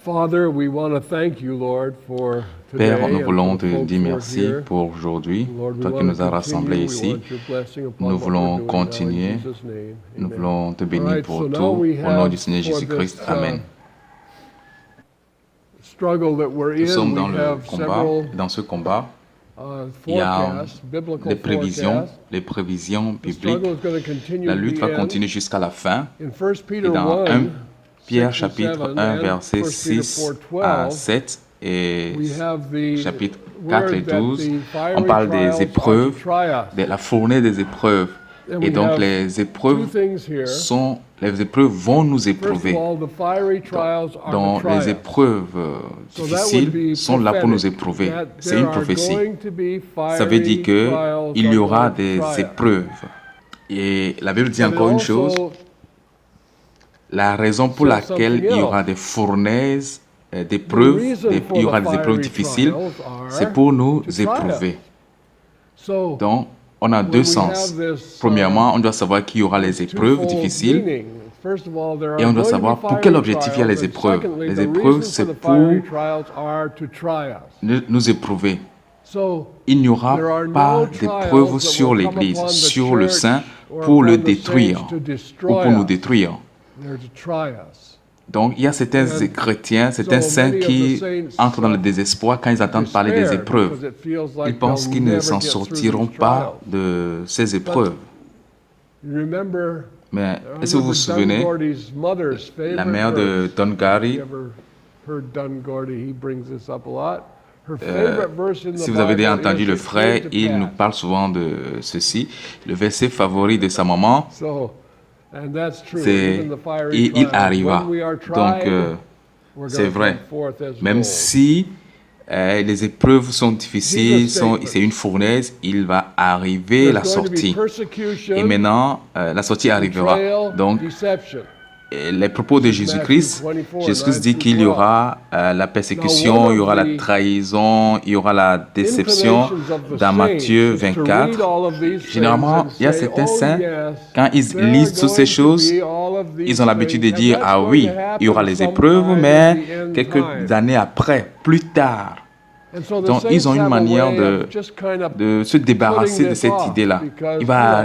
Father, we want to thank you, Lord, for today Père, nous and voulons for the te folks dire who are merci here. pour aujourd'hui, Lord, we toi qui want nous to as continue. rassemblés We ici. want your blessing upon Nous what we're voulons doing now in continuer, Jesus' name. nous Amen. voulons te All bénir right, pour so now tout, we au nom have du Seigneur for Jésus-Christ. this Amen. struggle that we're Nous in, sommes we dans le have combat. several Dans ce combat, il y a forecasts, biblical les prévisions forecasts. The bibliques. struggle is going to continue La to lutte the va end. continuer jusqu'à la fin. In 1 Et Peter dans 1, 1 Pierre 6 and chapitre 7, 1 and versets 1 Peter 6 4, à 12, 7 et we have the chapitre 4 et word that 12, the on fiery parle des trials are to épreuves, try us. de la fournée des épreuves. And Et we donc have les two épreuves things here. les épreuves vont nous First of éprouver. all, the fiery trials are to Donc try les us. épreuves So that would be difficiles sont là pour nous prophetic, éprouver. that C'est there une are prophétie. going to be Ça veut dire fiery que trials il y are aura going to des try us. épreuves. Et la Bible dit But it encore une chose. also La raison pour says laquelle something il y aura else. des fournaises The d'épreuves, reason il for y aura the des épreuves fiery difficiles, trials c'est are pour nous to try us. éprouver. So Donc, on a when deux we sens. have this Premièrement, on doit savoir qu'il y aura les épreuves twofold difficiles meaning. First of all, there et are on doit going to savoir be pour quel fiery objectif il y a les trials, and épreuves. secondly, Les the épreuves, reason for c'est the pour fiery trials are to try us. nous éprouver. So Il n'y aura there are pas no d'épreuves trials that sur will come l'Église, upon the sur le church saint, or pour le upon the détruire saints to ou destroy pour nous us. détruire. They're to try us. Donc, il y a certains And chrétiens, certains so saints many of qui the saints entrent dans le désespoir quand ils entendent parler des despair épreuves. because it feels Ils like pensent they'll qu'ils ne never s'en get through sortiront these pas trials. de ces épreuves. You remember, Mais I est-ce que vous vous remember souvenez, Gordy's mother's la favorite mère de verse. Don You Gary, ever heard Don Gordy? He brings this up a lot. Her favorite verse in the si vous avez déjà Bible entendu is, le "It came frère, to il nous pass." parle souvent de ceci. Le verset favori de sa maman, So, and that's true. c'est Even the fiery il trials. arriva. When we are Donc, tried, we're c'est going to vrai. come forth as Même gold. si les épreuves sont difficiles, c'est une fournaise, il va arriver la There's going to be sortie. Et persecution, maintenant, la sortie arrivera. betrayal, Donc, deception. les propos de Jésus-Christ, Jésus-Christ dit qu'il y aura la persécution, il y aura la trahison, il y aura la déception. Dans Matthieu 24, généralement, il y a certains saints, quand ils lisent toutes ces choses, ils ont l'habitude de dire, ah oui, il y aura les épreuves, mais quelques années après, plus tard. Donc, ils ont une manière de se débarrasser de cette idée-là.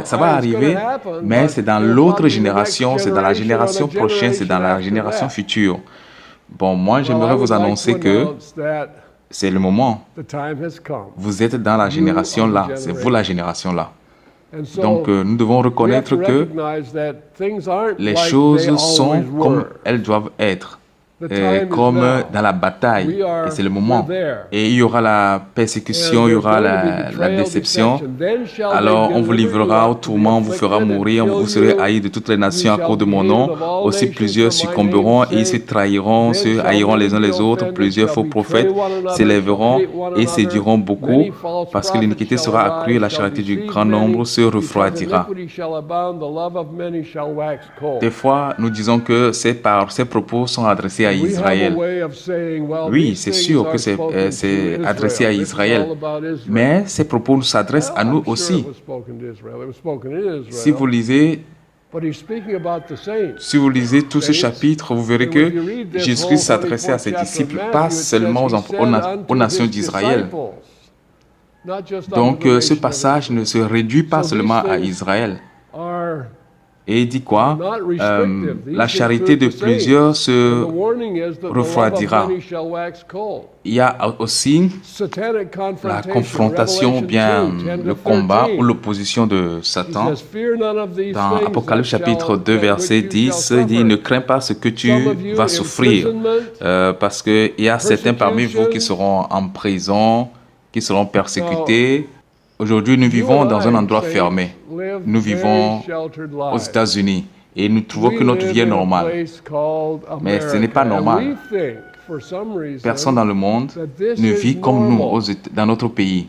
Ça va arriver, mais c'est dans l'autre génération, c'est dans la génération prochaine, c'est dans la génération future. Bon, moi, j'aimerais vous annoncer que c'est le moment. Vous êtes dans la génération là, c'est vous la génération là. Donc, nous devons reconnaître que les choses sont comme elles doivent être. Comme dans la bataille, et c'est le moment. Et il y aura la persécution, il y aura la déception. Alors on vous livrera au tourment, on vous fera mourir, vous serez haïs de toutes les nations à cause de mon nom. Aussi plusieurs succomberont et ils se trahiront, se haïront les uns les autres. Plusieurs faux prophètes s'élèveront et séduiront beaucoup, parce que l'iniquité sera accrue et la charité du grand nombre se refroidira. Des fois, nous disons que ces propos sont adressés à Israël. Oui, c'est sûr que c'est adressé à Israël. Mais ces propos nous s'adressent à nous aussi. Si vous lisez tous ces chapitres, vous verrez que Jésus-Christ s'adressait à ses disciples, pas seulement aux nations d'Israël. Donc ce passage ne se réduit pas seulement à Israël. Et il dit quoi? La charité de plusieurs se refroidira. Il y a aussi la confrontation, bien le combat ou l'opposition de Satan. Dans Apocalypse chapitre 2, verset 10, il dit « Ne crains pas ce que tu vas souffrir, parce qu'il y a certains parmi vous qui seront en prison, qui seront persécutés. » Aujourd'hui, nous vivons dans un endroit fermé. Nous vivons aux États-Unis et nous trouvons que notre vie est normale. Mais ce n'est pas normal. Personne dans le monde ne vit comme nous dans notre pays.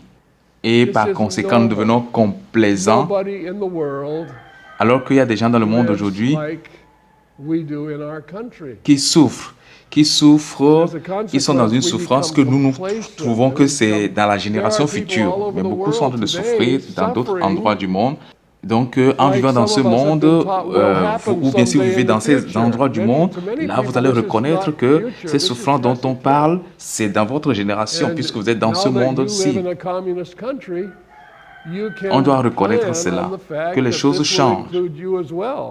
Et par conséquent, nous devenons complaisants, alors qu'il y a des gens dans le monde aujourd'hui qui souffrent. Ils sont dans une souffrance que nous trouvons que c'est dans la génération future. Mais beaucoup sont en train de souffrir dans d'autres endroits du monde. Donc, en vivant dans ce monde, ou bien si vous vivez dans ces endroits du monde, là, vous allez reconnaître que ces souffrances dont on parle, c'est dans votre génération, puisque vous êtes dans ce monde-ci. On doit reconnaître cela, que les choses changent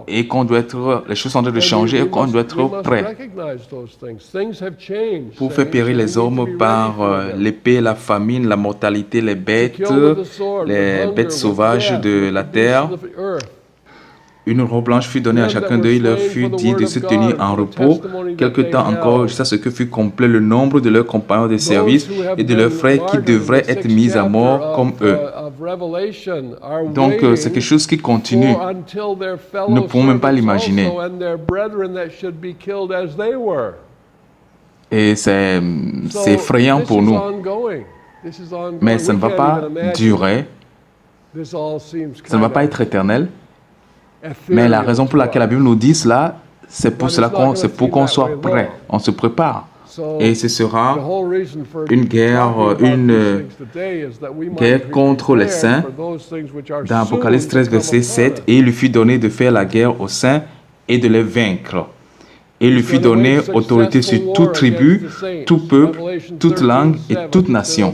et qu'on doit être, les choses sont en train de changer et qu'on doit être prêt pour faire périr les hommes par l'épée, la famine, la mortalité, les bêtes sauvages de la terre. Une robe blanche fut donnée à chacun d'eux, il leur fut dit de se tenir en repos quelque temps encore jusqu'à ce que fût complet le nombre de leurs compagnons de service et de leurs frères qui devraient être mis à mort comme eux. Donc c'est quelque chose qui continue. Nous ne pouvons même pas l'imaginer. Et c'est effrayant pour nous. Mais ça ne va pas durer. Ça ne va pas être éternel. Mais la raison pour laquelle la Bible nous dit cela, c'est pour qu'on soit prêt. On se prépare. Et ce sera une guerre contre les saints. Dans Apocalypse 13, verset 7, et il lui fut donné de faire la guerre aux saints et de les vaincre. Et il lui fut donné autorité sur toute tribu, tout peuple, toute langue et toute nation.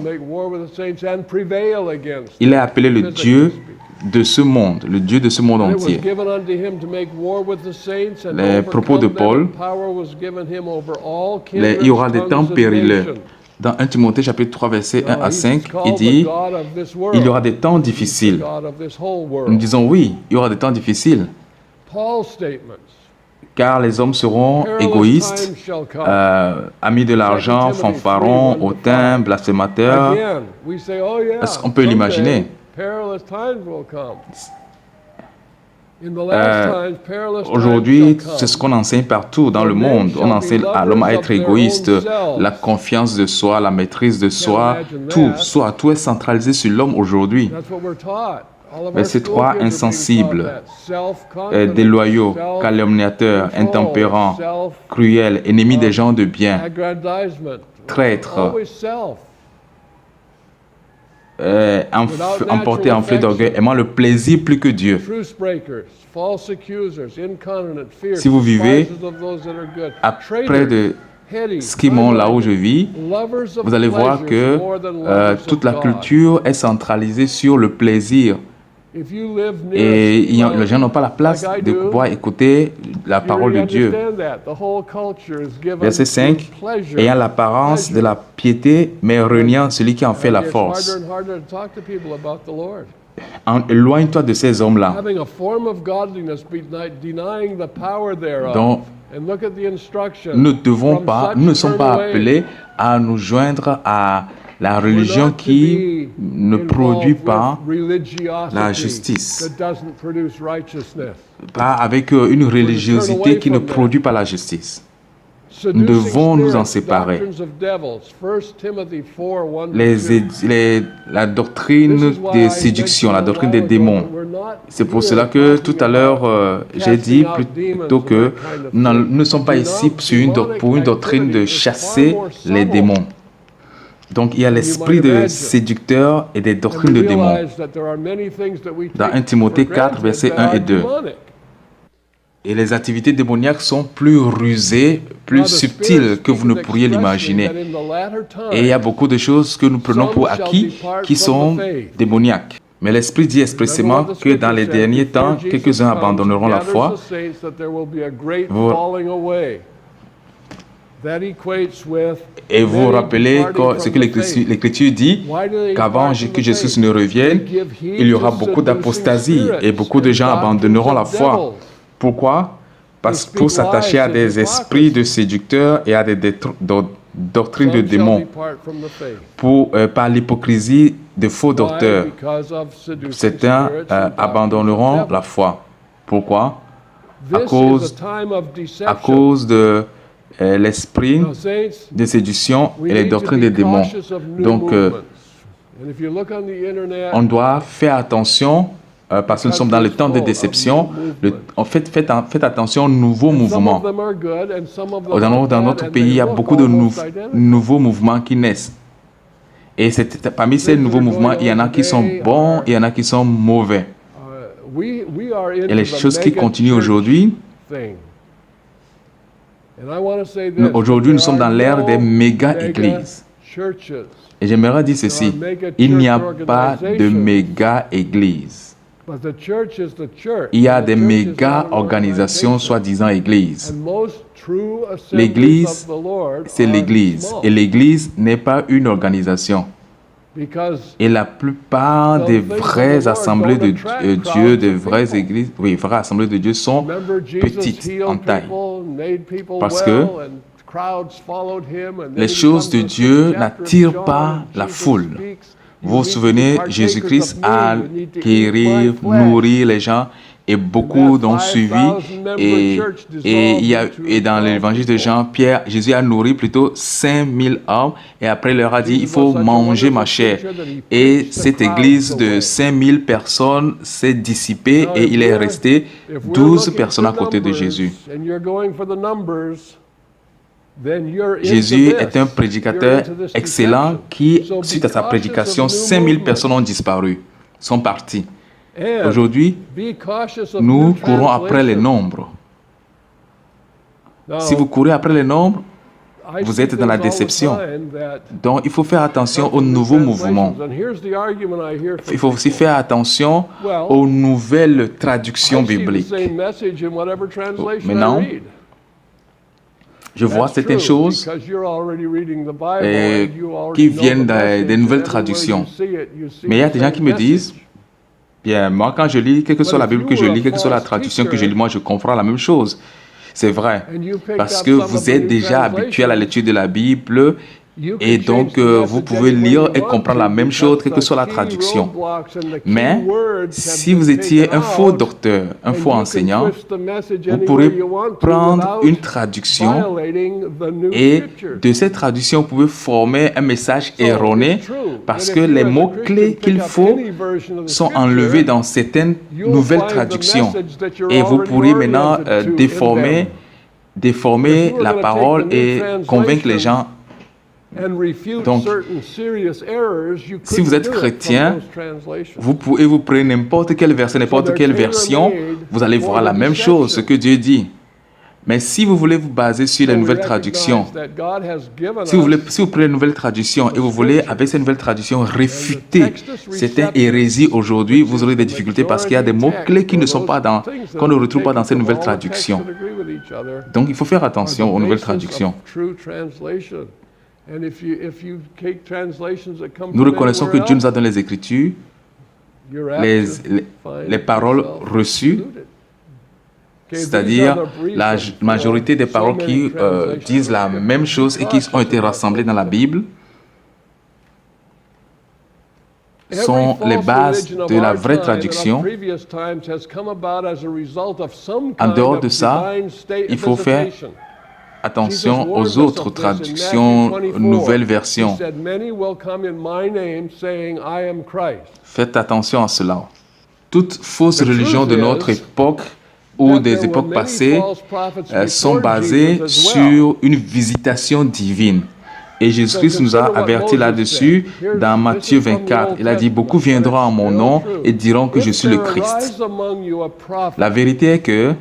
Il est appelé le Dieu de ce monde, le Dieu de ce monde entier. Les propos de Paul, il y aura des temps périlleux. Dans 1 Timothée chapitre 3 verset 1 à 5, il dit, il y aura des temps difficiles. Nous disons oui, il y aura des temps difficiles. Car les hommes seront égoïstes, amis de l'argent, fanfarons, hautains, blasphémateurs. Est-ce qu'on peut l'imaginer? Aujourd'hui, c'est ce qu'on enseigne partout dans le monde. On enseigne à l'homme à être égoïste, la confiance de soi, la maîtrise de soi, tout est centralisé sur l'homme aujourd'hui. Verset 3, insensibles, déloyaux, calomniateurs, intempérants, cruels, ennemis des gens de bien, traîtres, emportés en flux d'orgueil, aimant le plaisir plus que Dieu. Si vous vivez près de Skimon, là où je vis, vous allez voir que toute la culture est centralisée sur le plaisir. Et les gens n'ont pas la place de pouvoir écouter la parole de Dieu. Verset 5, ayant l'apparence de la piété, mais reniant celui qui en fait la force. Éloigne-toi de ces hommes-là. Donc, nous ne sommes pas appelés à nous joindre à la religion qui ne produit pas la justice. Pas avec une religiosité qui ne produit pas la justice. Nous devons nous en séparer. La doctrine des séductions, la doctrine des démons. C'est pour cela que tout à l'heure, j'ai dit plutôt que nous ne sommes pas ici pour une doctrine de chasser les démons. Donc, il y a l'esprit de séducteur et des doctrines de démons. Dans 1 Timothée 4, versets 1 et 2. Et les activités démoniaques sont plus rusées, plus subtiles que vous ne pourriez l'imaginer. Et il y a beaucoup de choses que nous prenons pour acquis qui sont démoniaques. Mais l'Esprit dit expressément que dans les derniers temps, quelques-uns abandonneront la foi. Et vous vous rappelez ce que l'Écriture dit, qu'avant que Jésus ne revienne, il y aura beaucoup d'apostasie et beaucoup de gens abandonneront la foi. Pourquoi? Pour s'attacher à des esprits de séducteurs et à des doctrines de démons, par l'hypocrisie de faux docteurs. Certains abandonneront la foi. Pourquoi? À cause de l'esprit de séduction et les doctrines des démons. Donc, on doit faire attention parce que nous sommes dans le temps de déception. Faites attention aux nouveaux mouvements. Dans notre pays, il y a beaucoup de nouveaux mouvements qui naissent. Et parmi ces nouveaux mouvements, il y en a qui sont bons, il y en a qui sont mauvais. Et les choses qui continuent aujourd'hui, aujourd'hui nous sommes dans l'ère des méga-églises. Et j'aimerais dire ceci, il n'y a pas de méga-église. Il y a des méga-organisations soi-disant églises. L'église, c'est l'église. Et l'église n'est pas une organisation. Et la plupart des vraies assemblées de Dieu, des vraies églises, oui, vraies assemblées de Dieu sont petites en taille. Parce que les choses de Dieu n'attirent pas la foule. Vous vous souvenez, Jésus-Christ a guéri, nourri les gens et beaucoup l'ont suivi. Et dans l'évangile de Jean, Jésus a nourri plutôt 5000 hommes et après il leur a dit, il faut manger ma chair. Et cette église de 5000 personnes s'est dissipée et il est resté 12 personnes à côté de Jésus. Jésus est un prédicateur excellent qui, suite à sa prédication, 5000 personnes ont disparu, sont parties. Aujourd'hui, nous courons après les nombres. Si vous courez après les nombres, vous êtes dans la déception. Donc, il faut faire attention aux nouveaux mouvements. Il faut aussi faire attention aux nouvelles traductions bibliques. Maintenant, je vois certaines choses qui viennent des nouvelles traductions. Mais il y a des gens qui me disent, bien, moi quand je lis, quelle que soit la Bible que je lis, quelle que soit la traduction que je lis, moi je comprends la même chose. C'est vrai, parce que vous êtes déjà habitué à la lecture de la Bible et donc vous pouvez lire et comprendre la même chose, quelle que soit la traduction. Mais si vous étiez un faux docteur, un faux enseignant, vous pourrez prendre une traduction et de cette traduction, vous pouvez former un message erroné parce que les mots-clés qu'il faut sont enlevés dans certaines nouvelles traductions. Et vous pourrez maintenant déformer la parole et convaincre les gens. Donc, si vous êtes chrétien, vous prenez n'importe quel verset, n'importe quelle version, vous allez voir la même chose, ce que Dieu dit. Mais si vous voulez vous baser sur les nouvelles traductions, si vous prenez une nouvelle traduction et vous voulez, avec cette nouvelle traduction, réfuter certaines hérésies aujourd'hui, vous aurez des difficultés parce qu'il y a des mots-clés qui ne sont pas qu'on ne retrouve pas dans cette nouvelle traduction. Donc, il faut faire attention aux nouvelles traductions. Nous reconnaissons que Dieu nous a donné les Écritures, les paroles reçues, c'est-à-dire la majorité des paroles qui disent la même chose et qui ont été rassemblées dans la Bible sont les bases de la vraie traduction. En dehors de ça, il faut faire attention aux autres traductions, nouvelles versions. Faites attention à cela. Toute fausse religion de notre époque ou des époques passées sont basées sur une visitation divine. Et Jésus-Christ nous a avertis là-dessus dans Matthieu 24. Il a dit, beaucoup viendront en mon nom et diront que je suis le Christ. La vérité est que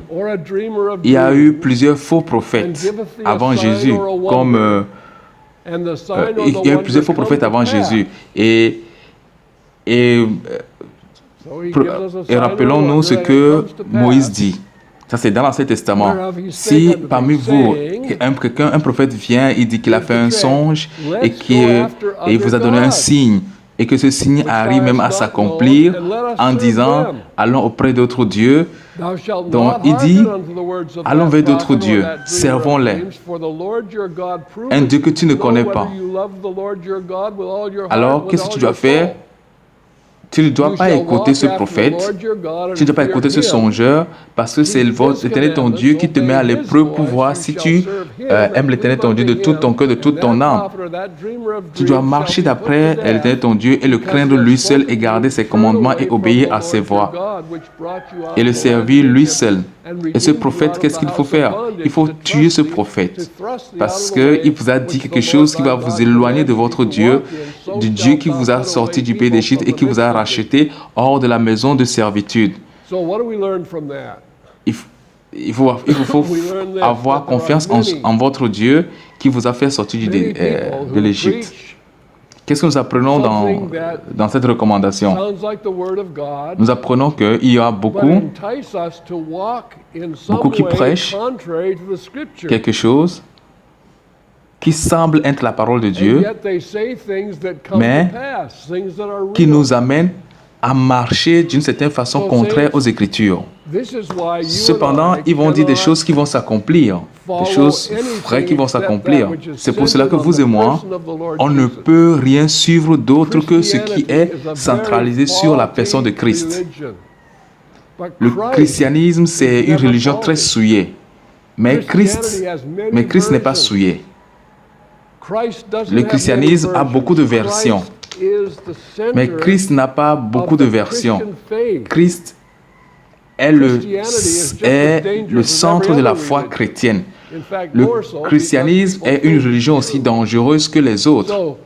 il y a eu plusieurs faux prophètes avant Jésus, il y a eu plusieurs faux prophètes avant Jésus. Et rappelons-nous ce que Moïse dit. Ça, c'est dans l'Ancien Testament. Si parmi vous, un prophète vient, il dit qu'il a fait un songe et il vous a donné un signe, et que ce signe arrive même à s'accomplir en disant, allons auprès d'autres dieux. Donc, il dit, allons vers d'autres dieux, servons-les. Un Dieu que tu ne connais pas. Alors, qu'est-ce que tu dois faire? Tu ne dois pas écouter ce prophète, tu ne dois pas écouter ce songeur, parce que c'est l'Éternel ton Dieu qui te met à l'épreuve pour voir si tu aimes l'Éternel ton Dieu de tout ton cœur, de toute ton âme. Tu dois marcher d'après l'Éternel ton Dieu et le craindre lui seul et garder ses commandements et obéir à ses voies. Et le servir lui seul. Et ce prophète, qu'est-ce qu'il faut faire? Il faut tuer ce prophète. Parce qu'il vous a dit quelque chose qui va vous éloigner de votre Dieu, du Dieu qui vous a sorti du pays d'Égypte et qui vous a racheté hors de la maison de servitude. So what do we learn from that? Il faut avoir confiance en votre Dieu qui vous a fait sortir de l'Égypte. Qu'est-ce que nous apprenons dans cette recommandation? Nous apprenons qu'il y a beaucoup qui prêchent quelque chose qui semble être la parole de Dieu, mais qui nous amène à marcher d'une certaine façon contraire aux Écritures. Cependant, ils vont dire des choses qui vont s'accomplir, des choses vraies qui vont s'accomplir. C'est pour cela que vous et moi, on ne peut rien suivre d'autre que ce qui est centralisé sur la personne de Christ. Le christianisme, c'est une religion très souillée, mais Christ n'est pas souillé. Le christianisme a beaucoup de versions, mais Christ n'a pas beaucoup de versions. Christ est le centre de la foi chrétienne. Le christianisme est une religion aussi dangereuse que les autres.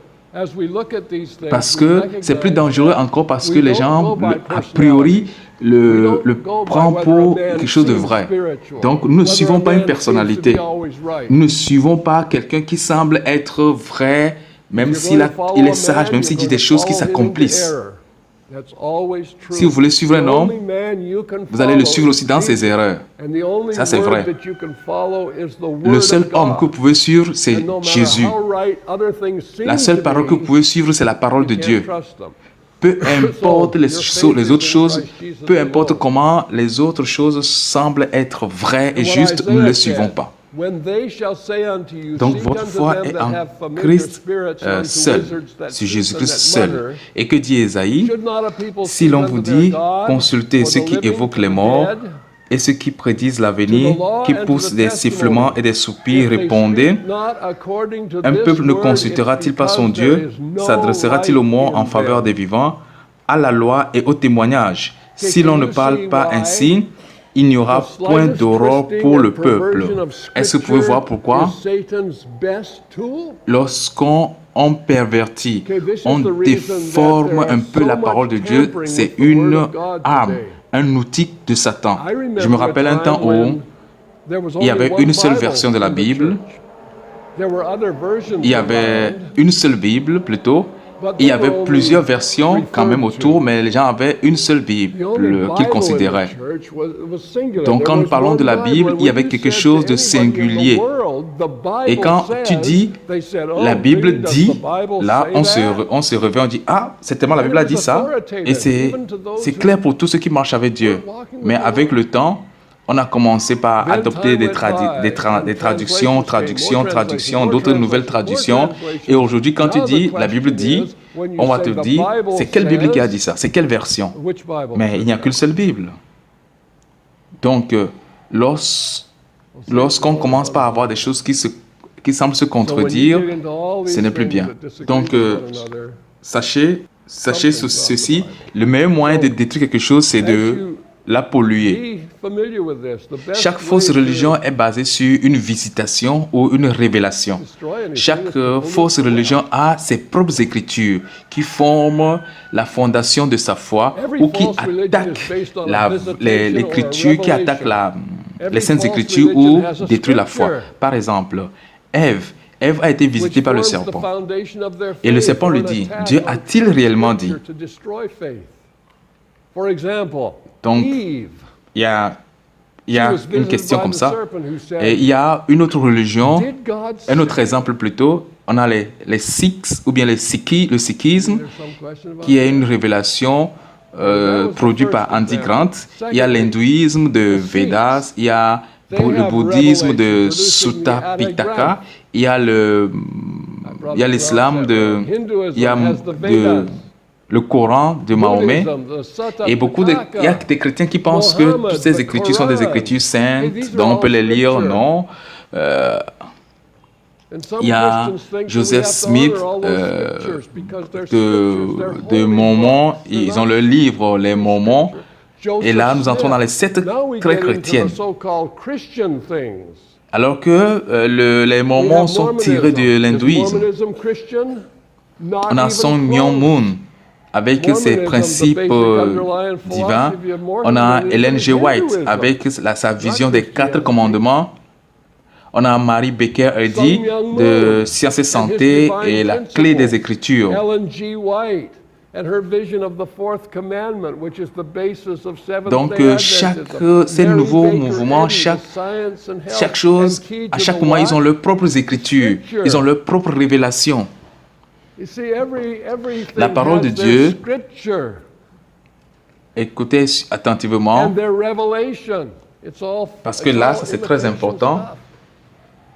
Parce que c'est plus dangereux encore parce que les gens, a priori, le prennent pour quelque chose de vrai. Donc, nous ne suivons pas une personnalité. Nous ne suivons pas quelqu'un qui semble être vrai, même s'il est sage, même s'il dit des choses qui s'accomplissent. Si vous voulez suivre un homme, vous allez le suivre aussi dans ses erreurs. Ça, c'est vrai. Le seul homme que vous pouvez suivre, c'est Jésus. La seule parole que vous pouvez suivre, c'est la parole de Dieu. Peu importe les autres choses, peu importe comment les autres choses semblent être vraies et justes, nous ne les suivons pas. Donc votre foi est en Christ seul, sur Jésus-Christ seul. Et que dit Ésaïe? Si l'on vous dit, consultez ceux qui évoquent les morts et ceux qui prédisent l'avenir, qui poussent des sifflements et des soupirs, répondez, un peuple ne consultera-t-il pas son Dieu? S'adressera-t-il aux morts en faveur des vivants, à la loi et au témoignage? Si l'on ne parle pas ainsi, il n'y aura point d'aurore pour le peuple. Est-ce que vous pouvez voir pourquoi? Lorsqu'on pervertit, on déforme un peu la parole de Dieu, c'est une arme, un outil de Satan. Je me rappelle un temps où il y avait une seule version de la Bible. Il y avait une seule Bible plutôt. Il y avait plusieurs versions quand même autour, mais les gens avaient une seule Bible qu'ils considéraient. Donc quand nous parlons de la Bible, il y avait quelque chose de singulier. Et quand tu dis, la Bible dit, là on se réveille, on dit, ah, c'est tellement la Bible a dit ça, et c'est clair pour tous ceux qui marchent avec Dieu. Mais avec le temps, on a commencé par adopter des traductions, d'autres nouvelles traductions. Et aujourd'hui, quand tu dis, la Bible dit, on va te dire, c'est quelle Bible qui a dit ça? C'est quelle version? Mais il n'y a qu'une seule Bible. Donc, lorsqu'on commence par avoir des choses qui semblent se contredire, ce n'est plus bien. Donc, sachez ceci, le meilleur moyen de détruire quelque chose, c'est de la polluer. Chaque fausse religion est basée sur une visitation ou une révélation. Chaque fausse religion a ses propres écritures qui forment la fondation de sa foi ou qui attaquent l'écriture, qui attaquent les saintes écritures ou détruisent la foi. Par exemple, Ève a été visitée par le serpent. Et le serpent lui dit, Dieu a-t-il réellement dit? Donc, il y a une question comme ça. Et il y a une autre religion, un autre exemple plutôt. On a les Sikhs, ou bien le sikhisme, qui est une révélation produite par Andy Grant. Il y a l'hindouisme de Vedas, il y a le bouddhisme de Sutta Pitaka, il y a l'islam le Coran de Mahomet, et il y a des chrétiens qui pensent que toutes ces écritures sont des écritures saintes, dont on peut les lire, non. Il y a Joseph Smith de Mormon, ils ont le livre Les Mormons, et là nous entrons dans les sectes très chrétiennes. Alors que les Mormons sont tirés de l'hindouisme. On a Sun Myung Moon avec ses principes divins. On a Ellen G. White avec sa vision des 4 commandements. On a Mary Baker Eddy de Sciences et Santé et la clé des Écritures. Donc, ces nouveaux mouvements, chaque chose, à chaque moment, ils ont leurs propres écritures, ils ont leurs propres révélations. La parole de Dieu, écoutez attentivement, parce que là, c'est très important.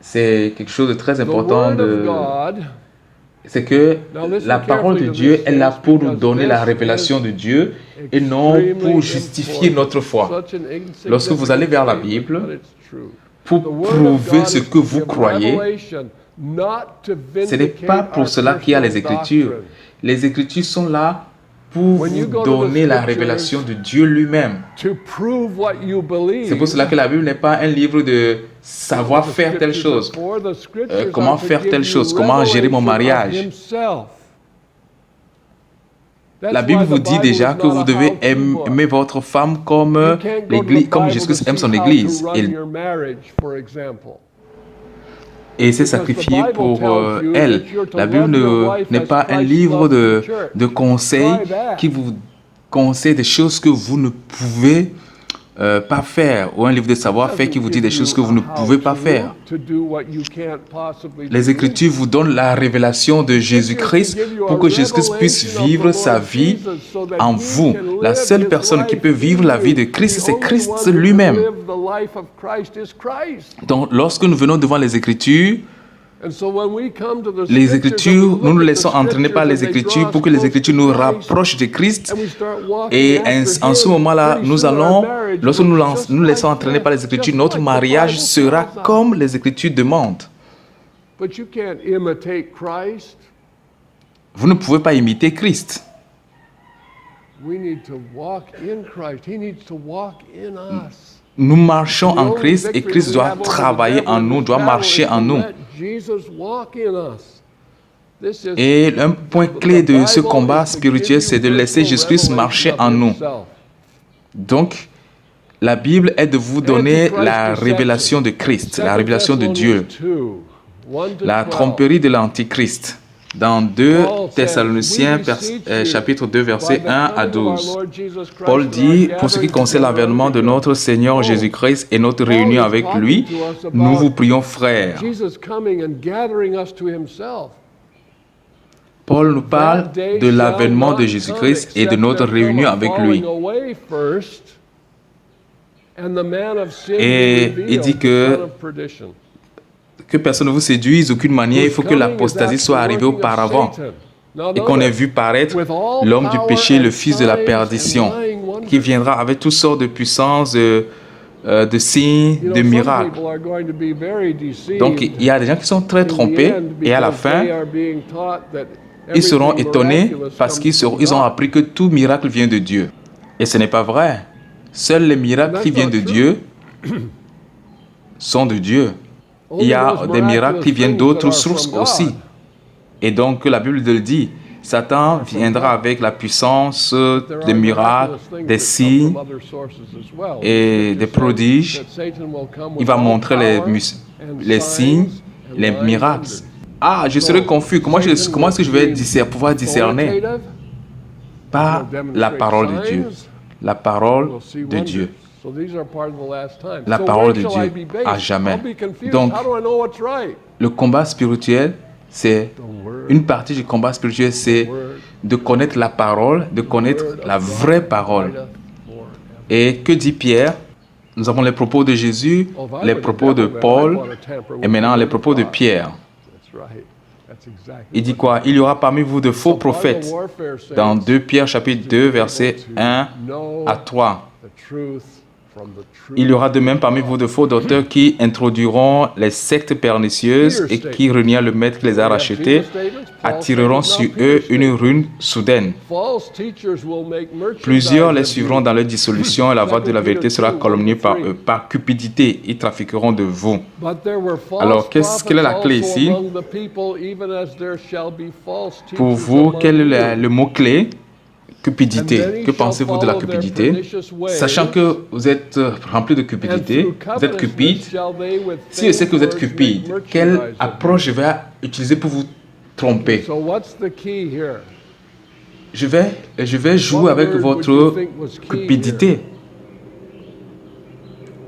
C'est quelque chose de très important. C'est que la parole de Dieu est là pour nous donner la révélation de Dieu et non pour justifier notre foi. Lorsque vous allez vers la Bible, pour prouver ce que vous croyez, ce n'est pas pour cela qu'il y a les Écritures. Les Écritures sont là pour vous donner la révélation de Dieu lui-même. C'est pour cela que la Bible n'est pas un livre de savoir faire telle chose, comment faire telle chose, comment gérer mon mariage. La Bible vous dit déjà que vous devez aimer votre femme comme Jésus-Christ aime son Église. Et s'est sacrifié pour elle. La Bible n'est pas un livre de conseils qui vous conseille des choses que vous ne pouvez pas faire, ou un livre de savoir-faire qui vous dit des choses que vous ne pouvez pas faire. Les Écritures vous donnent la révélation de Jésus-Christ pour que Jésus-Christ puisse vivre sa vie en vous. La seule personne qui peut vivre la vie de Christ, c'est Christ lui-même. Donc, lorsque nous venons devant les Écritures, nous nous laissons entraîner par les Écritures pour que les Écritures nous rapprochent de Christ. Et en ce moment-là, lorsque nous nous laissons entraîner par les Écritures, notre mariage sera comme les Écritures demandent. Vous ne pouvez pas imiter Christ. Nous marchons en Christ et Christ doit travailler en nous, doit marcher en nous. Et un point clé de ce combat spirituel, c'est de laisser Jésus-Christ marcher en nous. Donc, la Bible est de vous donner la révélation de Christ, la révélation de Dieu, la tromperie de l'Antichrist. Dans 2 Thessaloniciens, chapitre 2, versets 1 à 12, Paul dit, pour ce qui concerne l'avènement de notre Seigneur Jésus-Christ et notre réunion avec lui, nous vous prions, frères. Paul nous parle de l'avènement de Jésus-Christ et de notre réunion avec lui. Et il dit que personne ne vous séduise d'aucune manière, il faut que l'apostasie soit arrivée auparavant et qu'on ait vu paraître l'homme du péché, le fils de la perdition, qui viendra avec toutes sortes de puissances, de signes, de miracles. Donc, il y a des gens qui sont très trompés et à la fin, ils seront étonnés parce qu'ils ont appris que tout miracle vient de Dieu. Et ce n'est pas vrai. Seuls les miracles qui viennent de Dieu sont de Dieu. Il y a des miracles qui viennent d'autres sources aussi. Et donc, la Bible le dit, Satan viendra avec la puissance des miracles, des signes et des prodiges. Il va montrer les signes, les miracles. Ah, je serai confus. Comment est-ce que je vais pouvoir discerner? Par la parole de Dieu. La parole de Dieu. La parole de Dieu à jamais. Donc, le combat spirituel, c'est une partie du combat spirituel, c'est de connaître la parole, de connaître la vraie parole. Et que dit Pierre? Nous avons les propos de Jésus, les propos de Paul, et maintenant les propos de Pierre. Il dit quoi? Il y aura parmi vous de faux prophètes. Dans 2 Pierre chapitre 2, versets 1 à 3. Il y aura de même parmi vous de faux docteurs qui introduiront les sectes pernicieuses et qui, reniant le maître qui les a rachetés, attireront sur eux une ruine soudaine. Plusieurs les suivront dans leur dissolution et la voie de la vérité sera calomniée par eux. Par cupidité, ils trafiqueront de vous. Alors, quelle est la clé ici? Pour vous, quel est le mot-clé? cupidité. Que pensez-vous de la cupidité? Sachant que vous êtes rempli de cupidité, vous êtes cupide. Si je sais que vous êtes cupide, quelle approche je vais utiliser pour vous tromper? Je vais jouer avec votre cupidité.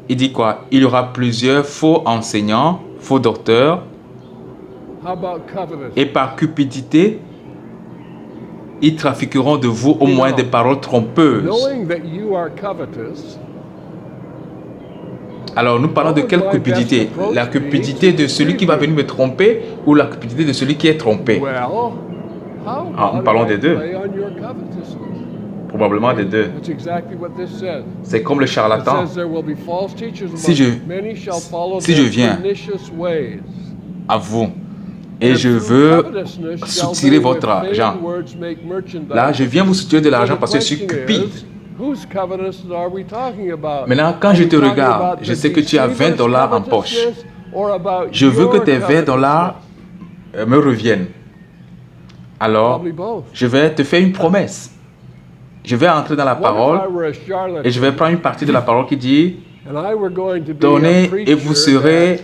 Il dit quoi? Il y aura plusieurs faux enseignants, faux docteurs, et par cupidité, ils trafiqueront de vous au moins des paroles trompeuses. Alors, nous parlons de quelle cupidité? La cupidité de celui qui va venir me tromper ou la cupidité de celui qui est trompé? Nous parlons des deux. Probablement des deux. C'est comme le charlatan. Si je viens à vous et je veux soutirer votre argent, là, je viens vous soutirer de l'argent parce que je suis cupide. Maintenant, quand je te regarde, je sais que tu as $20 en poche. Je veux que tes $20 me reviennent. Alors, je vais te faire une promesse. Je vais entrer dans la parole et je vais prendre une partie de la parole qui dit « Donnez et vous serez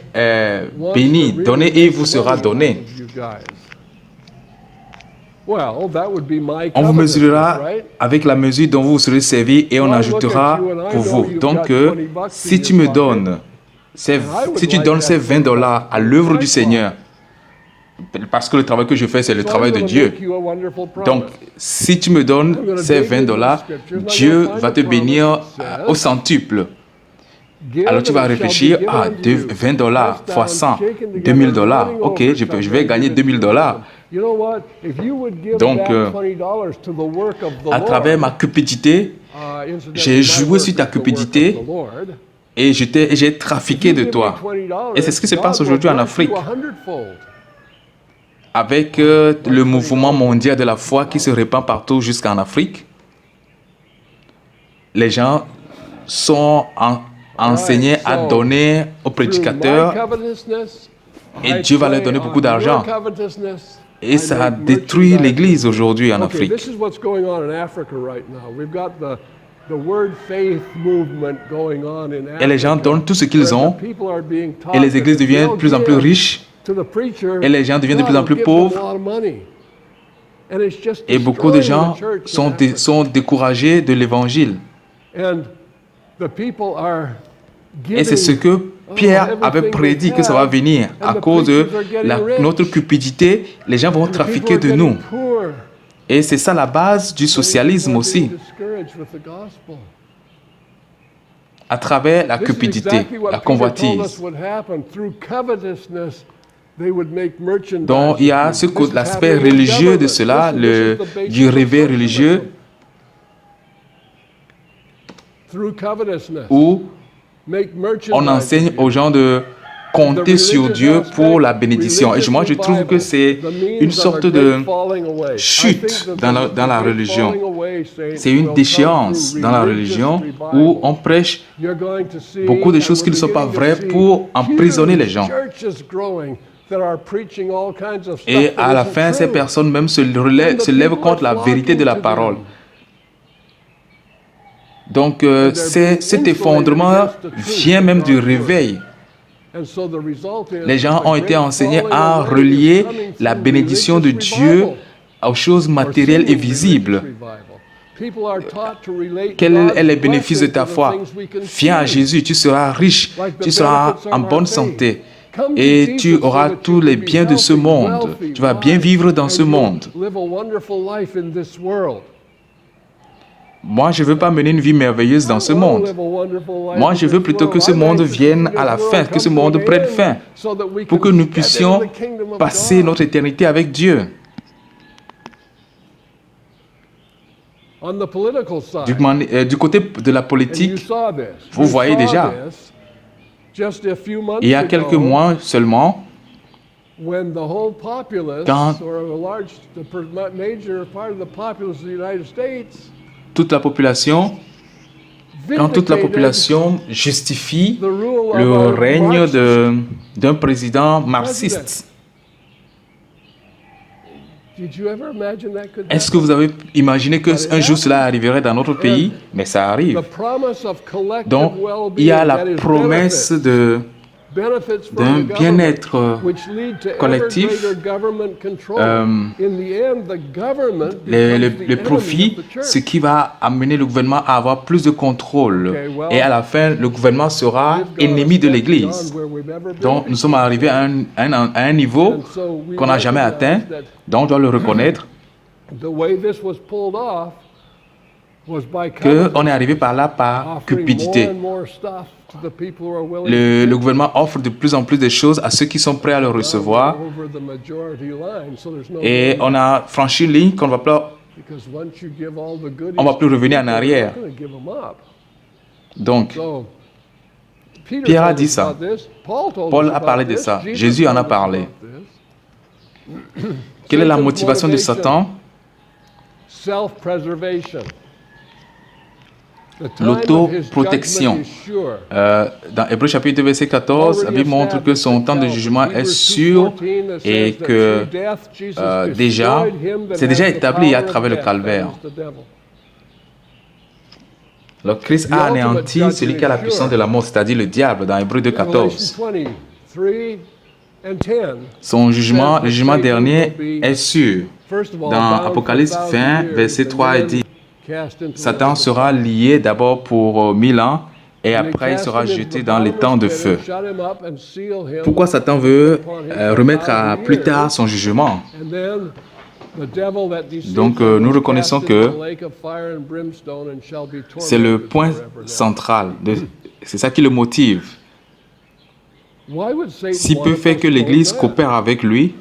bénis, donnez et il vous sera donné. » On vous mesurera avec la mesure dont vous serez servi et on ajoutera pour vous. Donc, si tu me donnes, si tu donnes ces $20 à l'œuvre du Seigneur, parce que le travail que je fais, c'est le travail de Dieu. Donc, si tu me donnes ces $20, Dieu va te bénir au centuple. Alors, tu vas réfléchir, $20 fois 100, $2000. Ok, je vais gagner $2000. Donc, à travers ma cupidité, j'ai joué sur ta cupidité et j'ai trafiqué de toi. Et c'est ce qui se passe aujourd'hui en Afrique. Avec le mouvement mondial de la foi qui se répand partout jusqu'en Afrique, les gens sont enseignés à donner aux prédicateurs et Dieu va leur donner beaucoup d'argent. Et ça détruit l'Église aujourd'hui en Afrique. Et les gens donnent tout ce qu'ils ont et les églises deviennent de plus en plus riches. Et les gens deviennent de plus en plus pauvres. Et beaucoup de gens sont découragés de l'évangile. Et c'est ce que Pierre avait prédit que ça va venir. À cause de notre cupidité, les gens vont trafiquer de nous. Et c'est ça la base du socialisme aussi. À travers la cupidité, la convoitise. Donc, il y a l'aspect religieux de cela, du réveil religieux, où on enseigne aux gens de compter sur Dieu pour la bénédiction. Et moi, je trouve que c'est une sorte de chute dans la religion. C'est une déchéance dans la religion où on prêche beaucoup de choses qui ne sont pas vraies pour emprisonner les gens. Et à la fin, ces personnes même se lèvent contre la vérité de la parole. Donc, cet effondrement vient même du réveil. Les gens ont été enseignés à relier la bénédiction de Dieu aux choses matérielles et visibles. Quel est le bénéfice de ta foi? Viens à Jésus, tu seras riche, tu seras en bonne santé. Et tu auras tous les biens de ce monde. Tu vas bien vivre dans ce monde. Moi, je ne veux pas mener une vie merveilleuse dans ce monde. Moi, je veux plutôt que ce monde vienne à la fin, que ce monde prenne fin, pour que nous puissions passer notre éternité avec Dieu. Du côté de la politique, vous voyez déjà, il y a quelques mois seulement, quand toute la population justifie le règne d'un président marxiste. Est-ce que vous avez imaginé qu'un jour cela arriverait dans notre pays? Mais ça arrive. Donc, il y a la promesse d'un bien-être collectif. Le profit, ce qui va amener le gouvernement à avoir plus de contrôle. Et à la fin, le gouvernement sera ennemi de l'Église. Donc, nous sommes arrivés à un niveau qu'on n'a jamais atteint, donc on doit le reconnaître, qu'on est arrivé par là par cupidité. Le gouvernement offre de plus en plus de choses à ceux qui sont prêts à le recevoir. Et on a franchi une ligne qu'on ne va plus revenir en arrière. Donc, Pierre a dit ça. Paul a parlé de ça. Jésus en a parlé. Quelle est la motivation de Satan? L'autoprotection. Dans Hébreux chapitre 2, verset 14, la Bible montre que son temps de jugement est sûr et que c'est déjà établi à travers le calvaire. Le Christ a anéanti celui qui a la puissance de la mort, c'est-à-dire le diable, dans Hébreux 2, 14. Son jugement, le jugement dernier est sûr. Dans Apocalypse 20, verset 3, il dit Satan sera lié d'abord pour 1000 ans et après il sera jeté dans les temps de feu. Pourquoi Satan veut remettre à plus tard son jugement? Donc nous reconnaissons que c'est le point central, c'est ça qui le motive. S'il peut faire que l'Église coopère avec lui,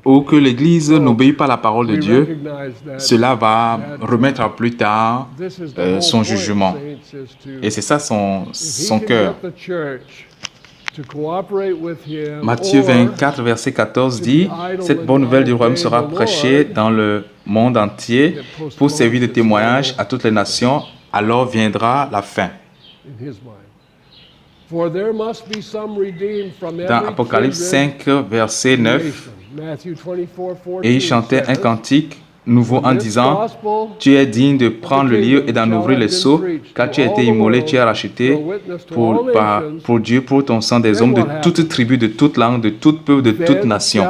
ou que l'Église n'obéit pas à la parole de Dieu, cela va remettre à plus tard son jugement. Et c'est ça son cœur. Matthieu 24, verset 14 dit « Cette bonne nouvelle du royaume sera prêchée dans le monde entier pour servir de témoignage à toutes les nations, alors viendra la fin. » Dans Apocalypse 5, verset 9, et il chantait un cantique nouveau en disant « Tu es digne de prendre le livre et d'en ouvrir les sceaux, car tu as été immolé, tu as racheté pour Dieu, pour ton sang des hommes de toute tribu, de toute langue, de tout peuple, de toute nation. »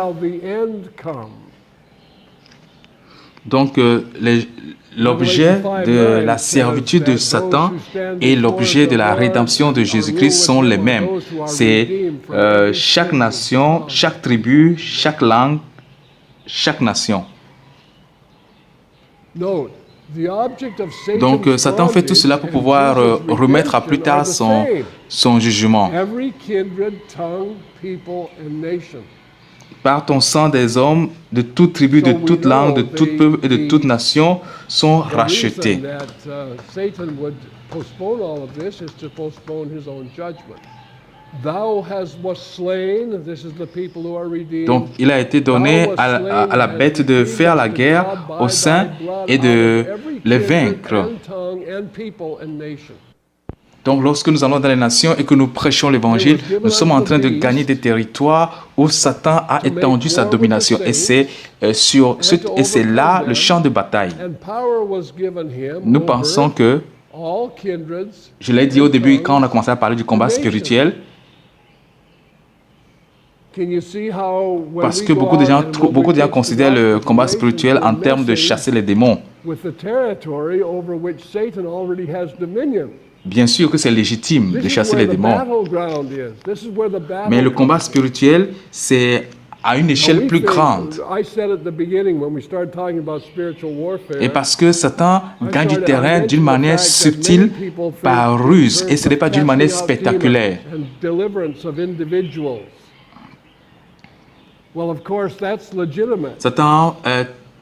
Donc, l'objet de la servitude de Satan et l'objet de la rédemption de Jésus-Christ sont les mêmes. C'est chaque nation, chaque tribu, chaque langue, chaque nation. Donc, Satan fait tout cela pour pouvoir remettre à plus tard son jugement. Par ton sang, des hommes de toute tribu, de toute langue, de tout peuple et de toute nation sont rachetés. Donc, il a été donné à la bête de faire la guerre aux saints et de les vaincre. Donc, lorsque nous allons dans les nations et que nous prêchons l'Évangile, nous sommes en train de gagner des territoires où Satan a étendu sa domination. Et c'est là le champ de bataille. Nous pensons que, je l'ai dit au début quand on a commencé à parler du combat spirituel, parce que beaucoup de gens considèrent le combat spirituel en termes de chasser les démons. Bien sûr que c'est légitime de chasser les démons. Mais le combat spirituel, c'est à une échelle plus grande. Et parce que Satan gagne du terrain d'une manière subtile par ruse, et ce n'est pas d'une manière spectaculaire. Satan,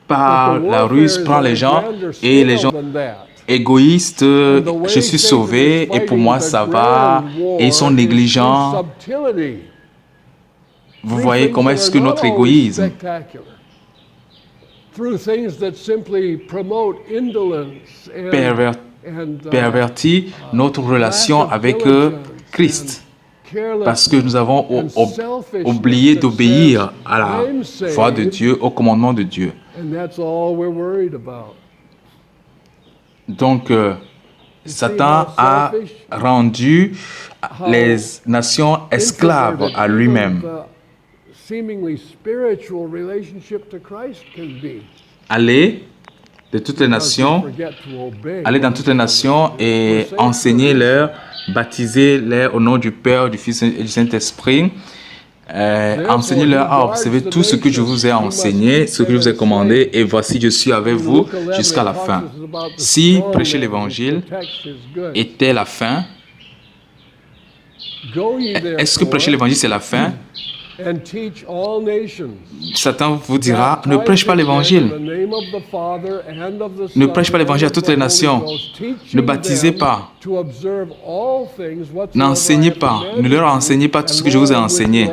par la ruse, prend les gens et les gens égoïstes, je suis sauvé et pour moi ça va, et ils sont négligents. Vous voyez comment est-ce que notre égoïsme pervertit notre relation avec Christ. parce que nous avons oublié d'obéir à la voix de Dieu, au commandement de Dieu. Donc, Satan a rendu les nations esclaves à lui-même. Aller de toutes les nations, aller dans toutes les nations et enseigner-leur, baptiser-leur au nom du Père, du Fils et du Saint-Esprit. Enseignez-leur à observer tout ce que je vous ai enseigné, ce que je vous ai commandé, et voici, je suis avec vous jusqu'à la fin. Si prêcher l'évangile était la fin, est-ce que prêcher l'évangile c'est la fin? Satan vous dira, ne prêche pas l'évangile. Ne prêche pas l'évangile à toutes les nations. Ne baptisez pas. N'enseignez pas. Ne leur enseignez pas tout ce que je vous ai enseigné.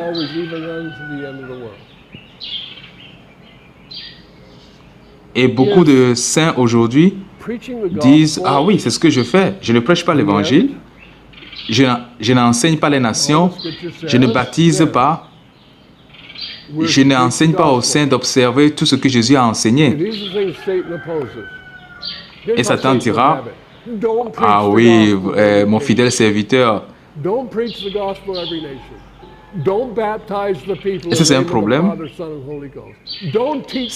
Et beaucoup de saints aujourd'hui disent, ah oui, c'est ce que je fais. Je ne prêche pas l'évangile. Je n'enseigne pas les nations. Je ne baptise pas. Je n'enseigne pas aux saints d'observer tout ce que Jésus a enseigné. Et Satan dira, ah oui, mon fidèle serviteur. Et ça, c'est un problème.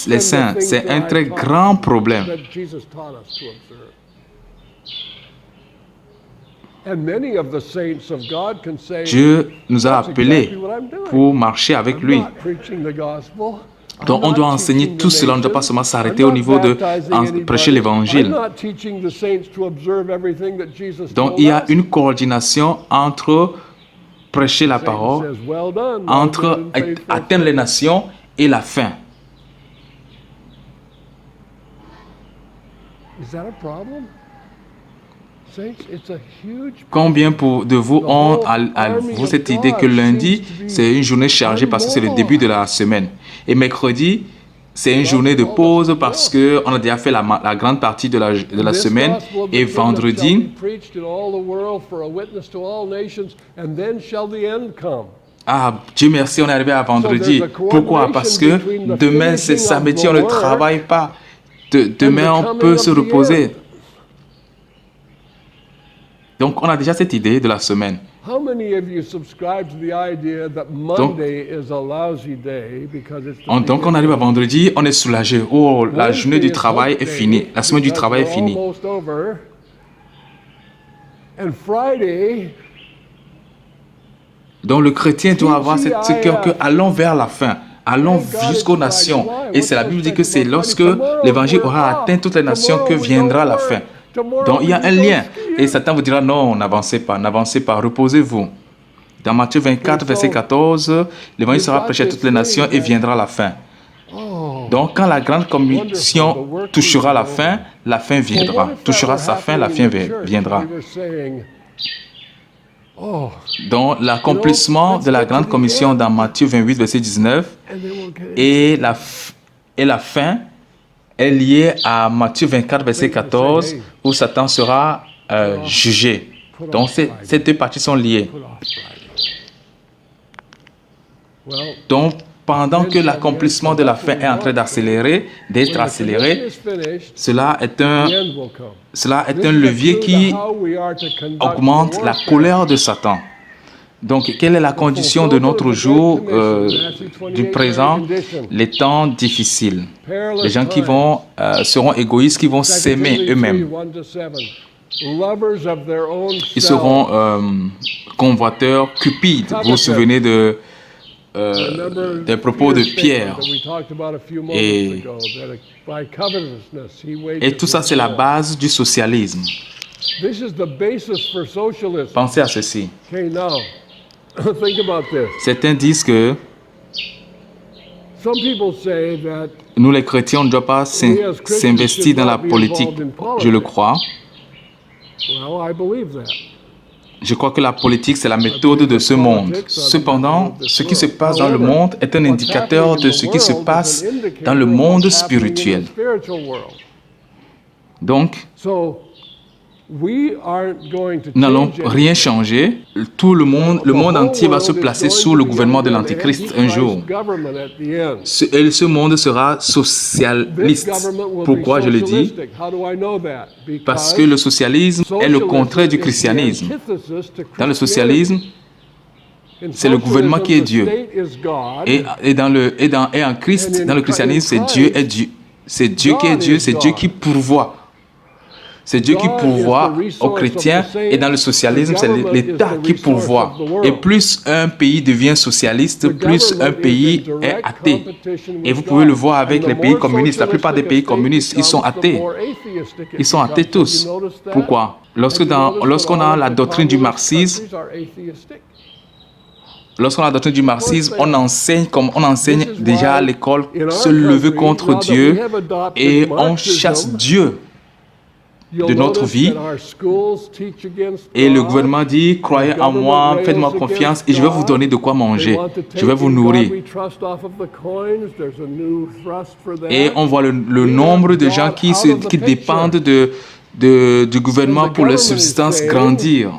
Les saints, c'est un très grand problème. Dieu nous a appelés pour marcher avec lui. Donc on doit enseigner tout cela, on ne doit pas seulement s'arrêter au niveau de prêcher l'évangile. Donc il y a une coordination entre prêcher la parole, entre atteindre les nations et la fin. Combien de vous ont cette idée que lundi, c'est une journée chargée parce que c'est le début de la semaine. Et mercredi, c'est une journée de pause parce qu'on a déjà fait la grande partie de la semaine. Et vendredi, ah, Dieu merci, on est arrivé à vendredi. Pourquoi? Parce que demain, c'est samedi, on ne travaille pas. Demain, on peut se reposer. Donc, on a déjà cette idée de la semaine. Donc, on arrive à vendredi, on est soulagé. Oh, la journée du travail est finie. La semaine du travail est finie. Donc, le chrétien doit avoir ce cœur que allons vers la fin. Allons jusqu'aux nations. Et c'est la Bible dit que c'est lorsque l'évangile aura atteint toutes les nations que viendra la fin. Donc, il y a un lien. Et Satan vous dira, non, n'avancez pas, reposez-vous. Dans Matthieu 24, verset 14, l'évangile sera prêché à toutes les nations et viendra la fin. Donc, quand la grande commission touchera la fin viendra. Touchera sa fin, la fin viendra. Donc, l'accomplissement de la grande commission dans Matthieu 28, verset 19, et la fin est liée à Matthieu 24, verset 14, où Satan sera jugé. Donc, ces deux parties sont liées. Donc, pendant que l'accomplissement de la fin est en train d'être accéléré, cela est un levier qui augmente la colère de Satan. Donc, quelle est la condition de notre jour, du présent? Les temps difficiles. Les gens qui seront égoïstes, qui vont s'aimer eux-mêmes. Ils seront convoiteurs, cupides. Vous vous souvenez des propos de Pierre. Et tout ça, c'est la base du socialisme. Pensez à ceci. Certains disent que nous, les chrétiens, on ne doit pas s'investir dans la politique. Je le crois. Je crois que la politique, c'est la méthode de ce monde. Cependant, ce qui se passe dans le monde est un indicateur de ce qui se passe dans le monde spirituel. Donc, Nous n'allons rien changer. Tout le monde entier va se placer sous le gouvernement de l'Antichrist un jour. Et ce monde sera socialiste. Pourquoi je le dis? Parce que le socialisme est le contraire du christianisme. Dans le socialisme, c'est le gouvernement qui est Dieu. Et en Christ, dans le christianisme, c'est Dieu est Dieu. C'est Dieu qui est Dieu, c'est Dieu qui pourvoit. C'est Dieu qui pourvoit aux chrétiens, et dans le socialisme, c'est l'État qui pourvoit. Et plus un pays devient socialiste, plus un pays est athée. Et vous pouvez le voir avec les pays communistes. La plupart des pays communistes, ils sont athées. Ils sont athées tous. Pourquoi? Lorsqu'on a la doctrine du marxisme, on enseigne déjà à l'école se lever contre Dieu et on chasse Dieu de notre vie. Et le gouvernement dit, croyez en moi, faites-moi confiance et je vais vous donner de quoi manger. Je vais vous nourrir. Et on voit le nombre de gens qui dépendent du gouvernement pour leur subsistance grandir.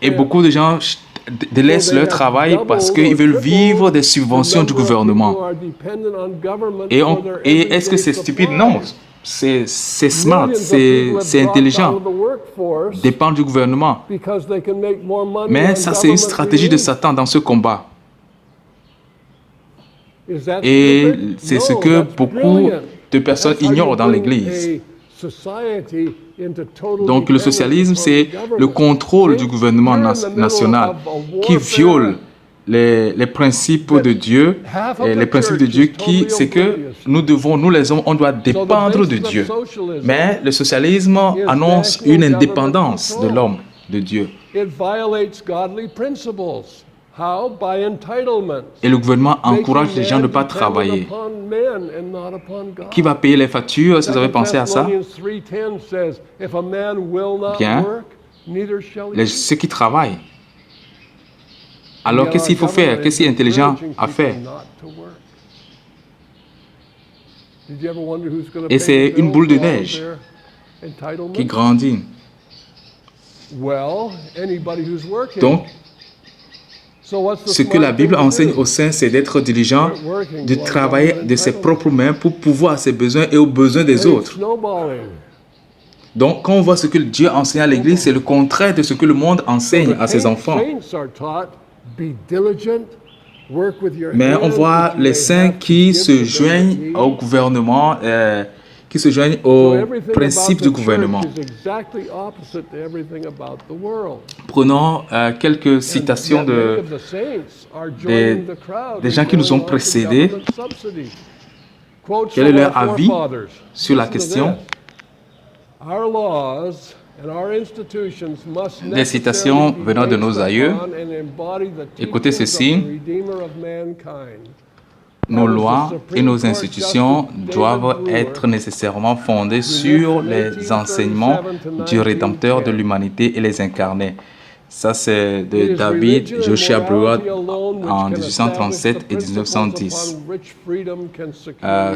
Et beaucoup de gens délaissent leur travail parce qu'ils veulent vivre des subventions du gouvernement. Et est-ce que c'est stupide? Non, c'est smart, c'est intelligent. Dépend du gouvernement. Mais ça, c'est une stratégie de Satan dans ce combat. Et c'est ce que beaucoup de personnes ignorent dans l'Église. Donc le socialisme, c'est le contrôle du gouvernement national qui viole les principes de Dieu. Et les principes de Dieu, c'est que nous les hommes, on doit dépendre de Dieu. Mais le socialisme annonce une indépendance de l'homme, de Dieu. Et le gouvernement encourage les gens de ne pas travailler. Qui va payer les factures? Si vous avez pensé à ça? Bien, ceux qui travaillent. Alors, qu'est-ce qu'il faut faire? Qu'est-ce qui est intelligent à faire? Et c'est une boule de neige qui grandit. Donc, ce que la Bible enseigne aux saints, c'est d'être diligent, de travailler de ses propres mains pour pouvoir à ses besoins et aux besoins des autres. Donc, quand on voit ce que Dieu enseigne à l'Église, c'est le contraire de ce que le monde enseigne à ses enfants. Mais on voit les saints qui se joignent au gouvernement, qui se joignent aux principes du gouvernement. Prenons quelques citations des gens qui nous ont précédés. Quel est leur avis sur la question? Des citations venant de nos aïeux. Écoutez ceci. Nos lois et nos institutions doivent être nécessairement fondées sur les enseignements du Rédempteur de l'humanité et les incarner. Ça, c'est de David Joshua Brewer en 1837 et 1910.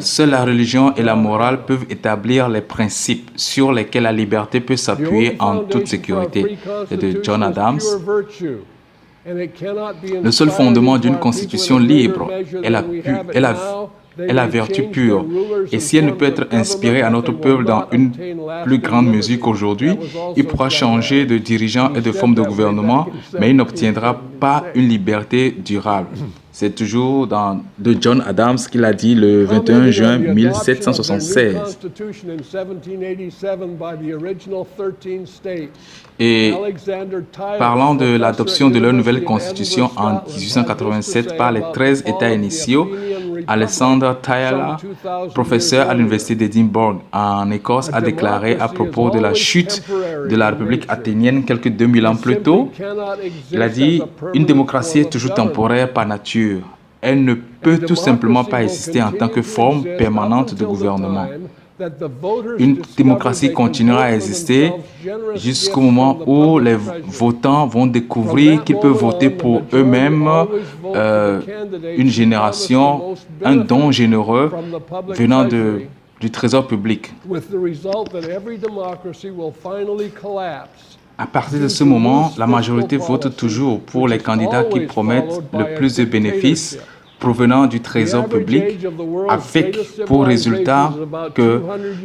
Seule la religion et la morale peuvent établir les principes sur lesquels la liberté peut s'appuyer en toute sécurité. C'est de John Adams. Le seul fondement d'une constitution libre est la vertu pure. Et si elle ne peut être inspirée à notre peuple dans une plus grande mesure qu'aujourd'hui, il pourra changer de dirigeants et de forme de gouvernement, mais il n'obtiendra pas une liberté durable. C'est toujours de John Adams qu'il a dit le 21 juin 1776. Et parlant de l'adoption de leur nouvelle constitution en 1887 par les 13 États initiaux, Alexander Tyler, professeur à l'université d'Édimbourg en Écosse, a déclaré à propos de la chute de la République athénienne quelques 2000 ans plus tôt, il a dit « Une démocratie est toujours temporaire par nature. Elle ne peut tout simplement pas exister en tant que forme permanente de gouvernement. Une démocratie continuera à exister jusqu'au moment où les votants vont découvrir qu'ils peuvent voter pour eux-mêmes une génération, un don généreux venant du trésor public. with the result that every democracy will finally collapse. À partir de ce moment, la majorité vote toujours pour les candidats qui promettent le plus de bénéfices provenant du trésor public, avec pour résultat que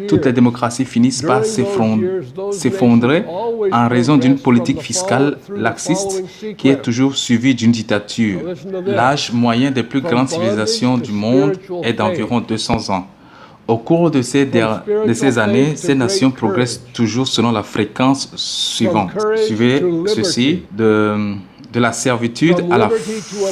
toutes les démocraties finissent par s'effondrer en raison d'une politique fiscale laxiste qui est toujours suivie d'une dictature. L'âge moyen des plus grandes civilisations du monde est d'environ 200 ans. Au cours de ces années, ces nations progressent toujours selon la fréquence suivante. Suivez ceci, de la servitude à la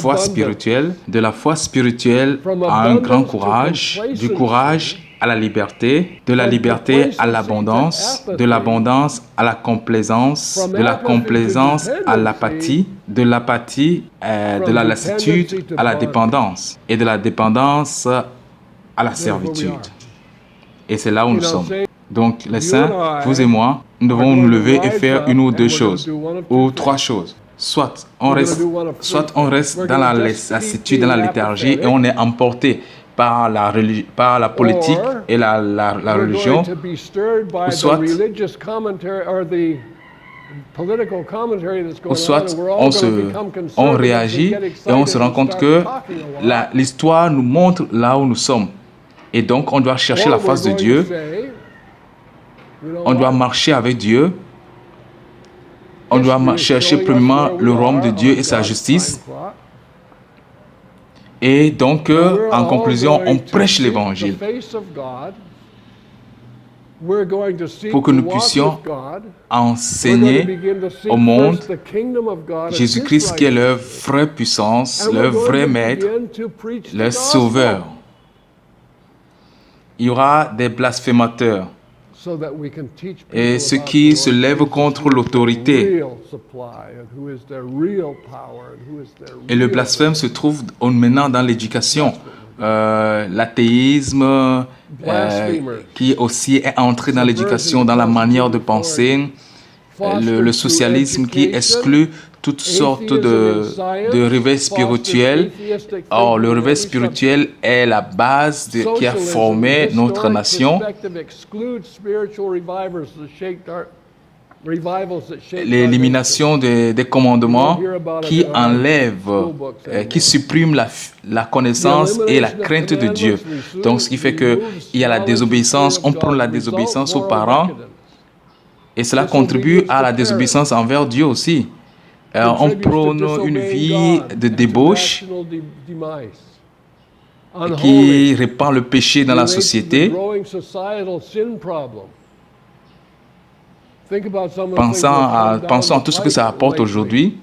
foi spirituelle, de la foi spirituelle à un grand courage, du courage à la liberté, de la liberté à l'abondance, de l'abondance à la complaisance, de la complaisance à l'apathie, de l'apathie, de la lassitude à la dépendance et de la dépendance à la servitude. Et c'est là où nous sommes. Donc, les saints, vous et moi, nous devons nous lever et faire une ou deux choses, ou trois choses. Soit on reste dans la lassitude, dans la léthargie, et on est emporté par la politique et la religion, ou soit on réagit et on se rend compte que l'histoire nous montre là où nous sommes. Et donc, on doit chercher la face de Dieu. On doit marcher avec Dieu. On doit chercher premièrement le royaume de Dieu et sa justice. Et donc, en conclusion, on prêche l'Évangile pour que nous puissions enseigner au monde Jésus-Christ qui est leur vraie puissance, leur vrai maître, leur sauveur. Il y aura des blasphémateurs et ceux qui se lèvent contre l'autorité. Et le blasphème se trouve maintenant dans l'éducation. L'athéisme qui aussi est entré dans l'éducation, dans la manière de penser. Le socialisme qui exclut toutes sortes de réveils spirituels. Or, le réveil spirituel est la base qui a formé notre nation. L'élimination des commandements qui enlèvent, qui suppriment la connaissance et la crainte de Dieu. Donc, ce qui fait qu'il y a la désobéissance, on prend la désobéissance aux parents et cela contribue à la désobéissance envers Dieu aussi. On prône une vie de débauche qui répand le péché dans la société. Pensons à tout ce que ça apporte aujourd'hui.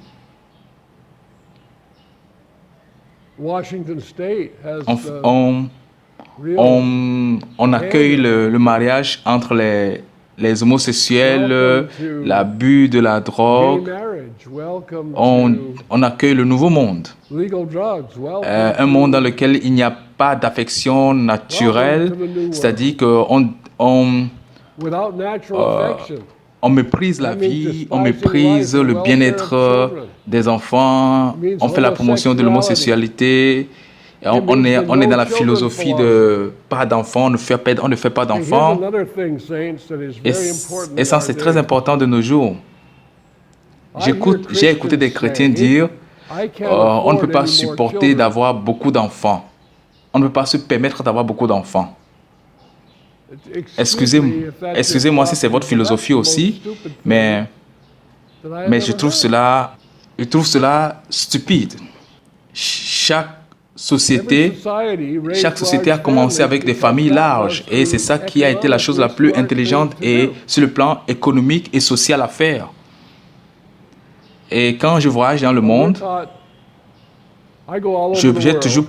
On accueille le mariage entre les homosexuels, l'abus de la drogue. On accueille le nouveau monde. Un monde dans lequel il n'y a pas d'affection naturelle, c'est-à-dire qu'on méprise la vie, on méprise le bien-être des enfants, on fait la promotion de l'homosexualité. On est dans la philosophie de pas d'enfants, on ne fait pas d'enfants. Et ça, c'est très important de nos jours. J'ai écouté des chrétiens dire on ne peut pas supporter d'avoir beaucoup d'enfants. On ne peut pas se permettre d'avoir beaucoup d'enfants. Excusez-moi si c'est votre philosophie aussi, mais je trouve cela stupide. Chaque société a commencé avec des familles larges et c'est ça qui a été la chose la plus intelligente et sur le plan économique et social à faire. Et quand je voyage dans le monde, j'ai toujours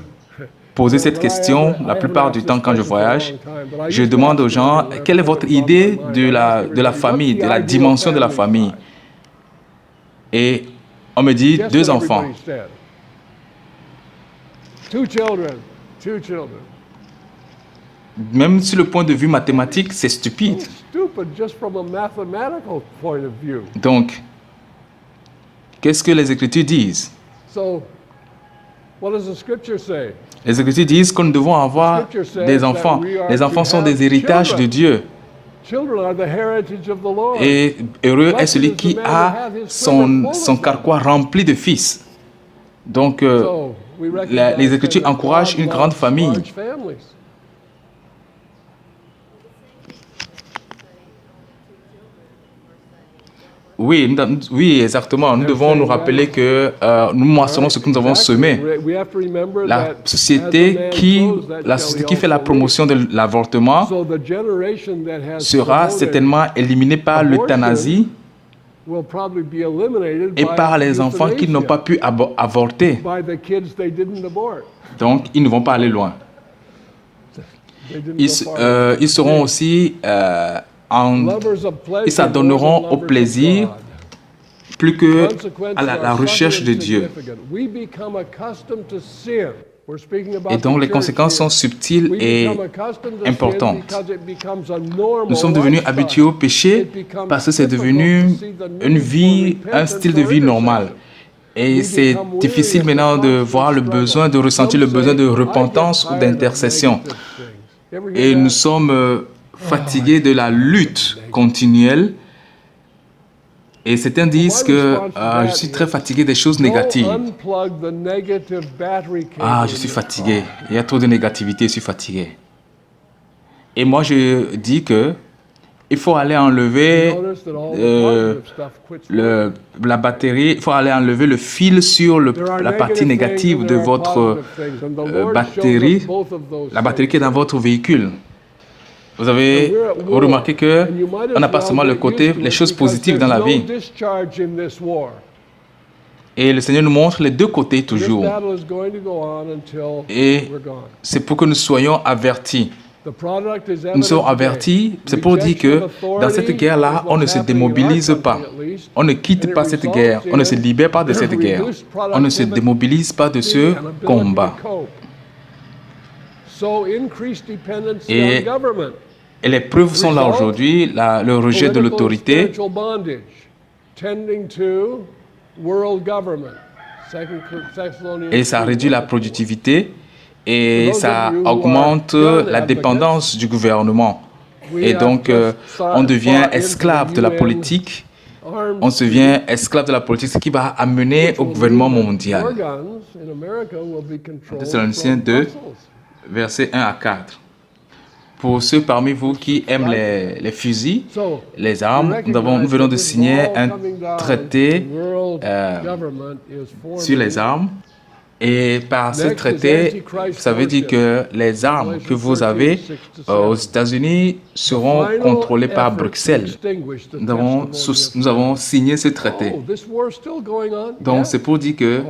posé cette question la plupart du temps quand je voyage. Je demande aux gens, quelle est votre idée de la famille, de la dimension de la famille? Et on me dit 2 enfants. Même sur le point de vue mathématique, c'est stupide. Donc, qu'est-ce que les Écritures disent? What does the scripture say? Les Écritures disent que nous devons avoir des enfants. Les enfants sont des héritages de Dieu. Children are the heritage of the Lord. Et heureux est celui qui a son carquois rempli de fils. Donc, So, we recognize les Écritures that encouragent God une grande loves famille. large families. Oui, oui, exactement. Nous devons nous rappeler que nous moissonnons ce que nous avons semé. We have to remember La that société la société qui fait la promotion de l'avortement so the generation that has sera promoted certainement éliminée par l'euthanasie will probably be eliminated et by par les enfants qui n'ont pas pu avorter. by the kids they didn't abort. Donc, ils ne vont pas aller loin. They didn't Ils, go far. ils seront aussi Lovers of pleasure ils s'adonneront more than au lovers of plaisir God. plus que Consequences à la are recherche de subtle and Dieu. significant. We become accustomed to sin. We're speaking about Et donc, the les church conséquences sont here. subtiles We et become accustomed to sin importantes. because it becomes a normal Nous sommes devenus lifestyle. habitués au péché It becomes parce que c'est difficult devenu to see the need une for vie, un repentance style de or vie normal. intercession. Et c'est difficile maintenant de voir le besoin, de ressentir le besoin de repentance ou d'intercession. Et nous sommes fatigués de la lutte continuelle. Et certains disent que je suis très fatigué des choses négatives. Ah, je suis fatigué. Il y a trop de négativité, je suis fatigué. Et moi, je dis que il faut aller enlever la batterie, il faut aller enlever le fil sur la partie négative de votre batterie, la batterie qui est dans votre véhicule. Vous avez remarqué que on n'a pas seulement le côté, les choses positives dans la vie. Et le Seigneur nous montre les deux côtés toujours. Et c'est pour que nous soyons avertis. Nous sommes avertis, c'est pour dire que dans cette guerre-là, on ne se démobilise pas. On ne quitte pas cette guerre. On ne se libère pas de cette guerre. On ne se démobilise pas de ce combat. Et les preuves sont là aujourd'hui, le rejet de l'autorité. Et ça réduit la productivité et ça augmente la dépendance du gouvernement. Et donc, on devient esclave de la politique. On devient esclave de la politique, ce qui va amener au gouvernement mondial. Thessaloniciens 2, versets 1 à 4. Pour ceux parmi vous qui aiment les fusils, les armes, nous venons de signer un traité sur les armes. Et par ce traité, ça veut dire que les armes que vous avez aux États-Unis seront contrôlées par Bruxelles. Nous avons signé ce traité. Donc c'est pour dire que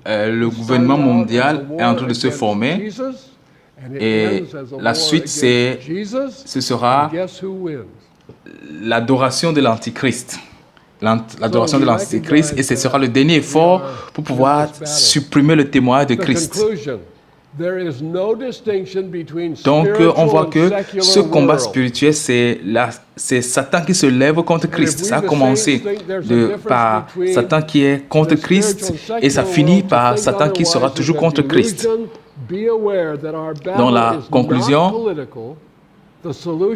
le gouvernement mondial est en train de se former. Et la suite, ce sera l'adoration de l'Antichrist. L'adoration de l'Antichrist, et ce sera le dernier effort pour pouvoir supprimer le témoignage de Christ. Donc, on voit que ce combat spirituel, c'est Satan qui se lève contre Christ. Ça a commencé par Satan qui est contre Christ, et ça finit par Satan qui sera toujours contre Christ. Dans la conclusion,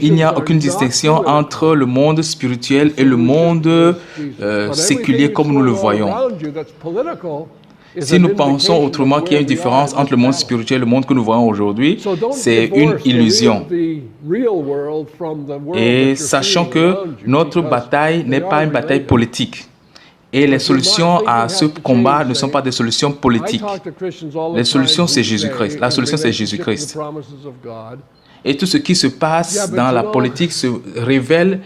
il n'y a aucune distinction entre le monde spirituel et le monde séculier comme nous le voyons. Si nous pensons autrement qu'il y a une différence entre le monde spirituel et le monde que nous voyons aujourd'hui, c'est une illusion. Et sachant que notre bataille n'est pas une bataille politique. Et les solutions à ce combat ne sont pas des solutions politiques. Les solutions, c'est Jésus-Christ. La solution, c'est Jésus-Christ. Et tout ce qui se passe dans la politique se révèle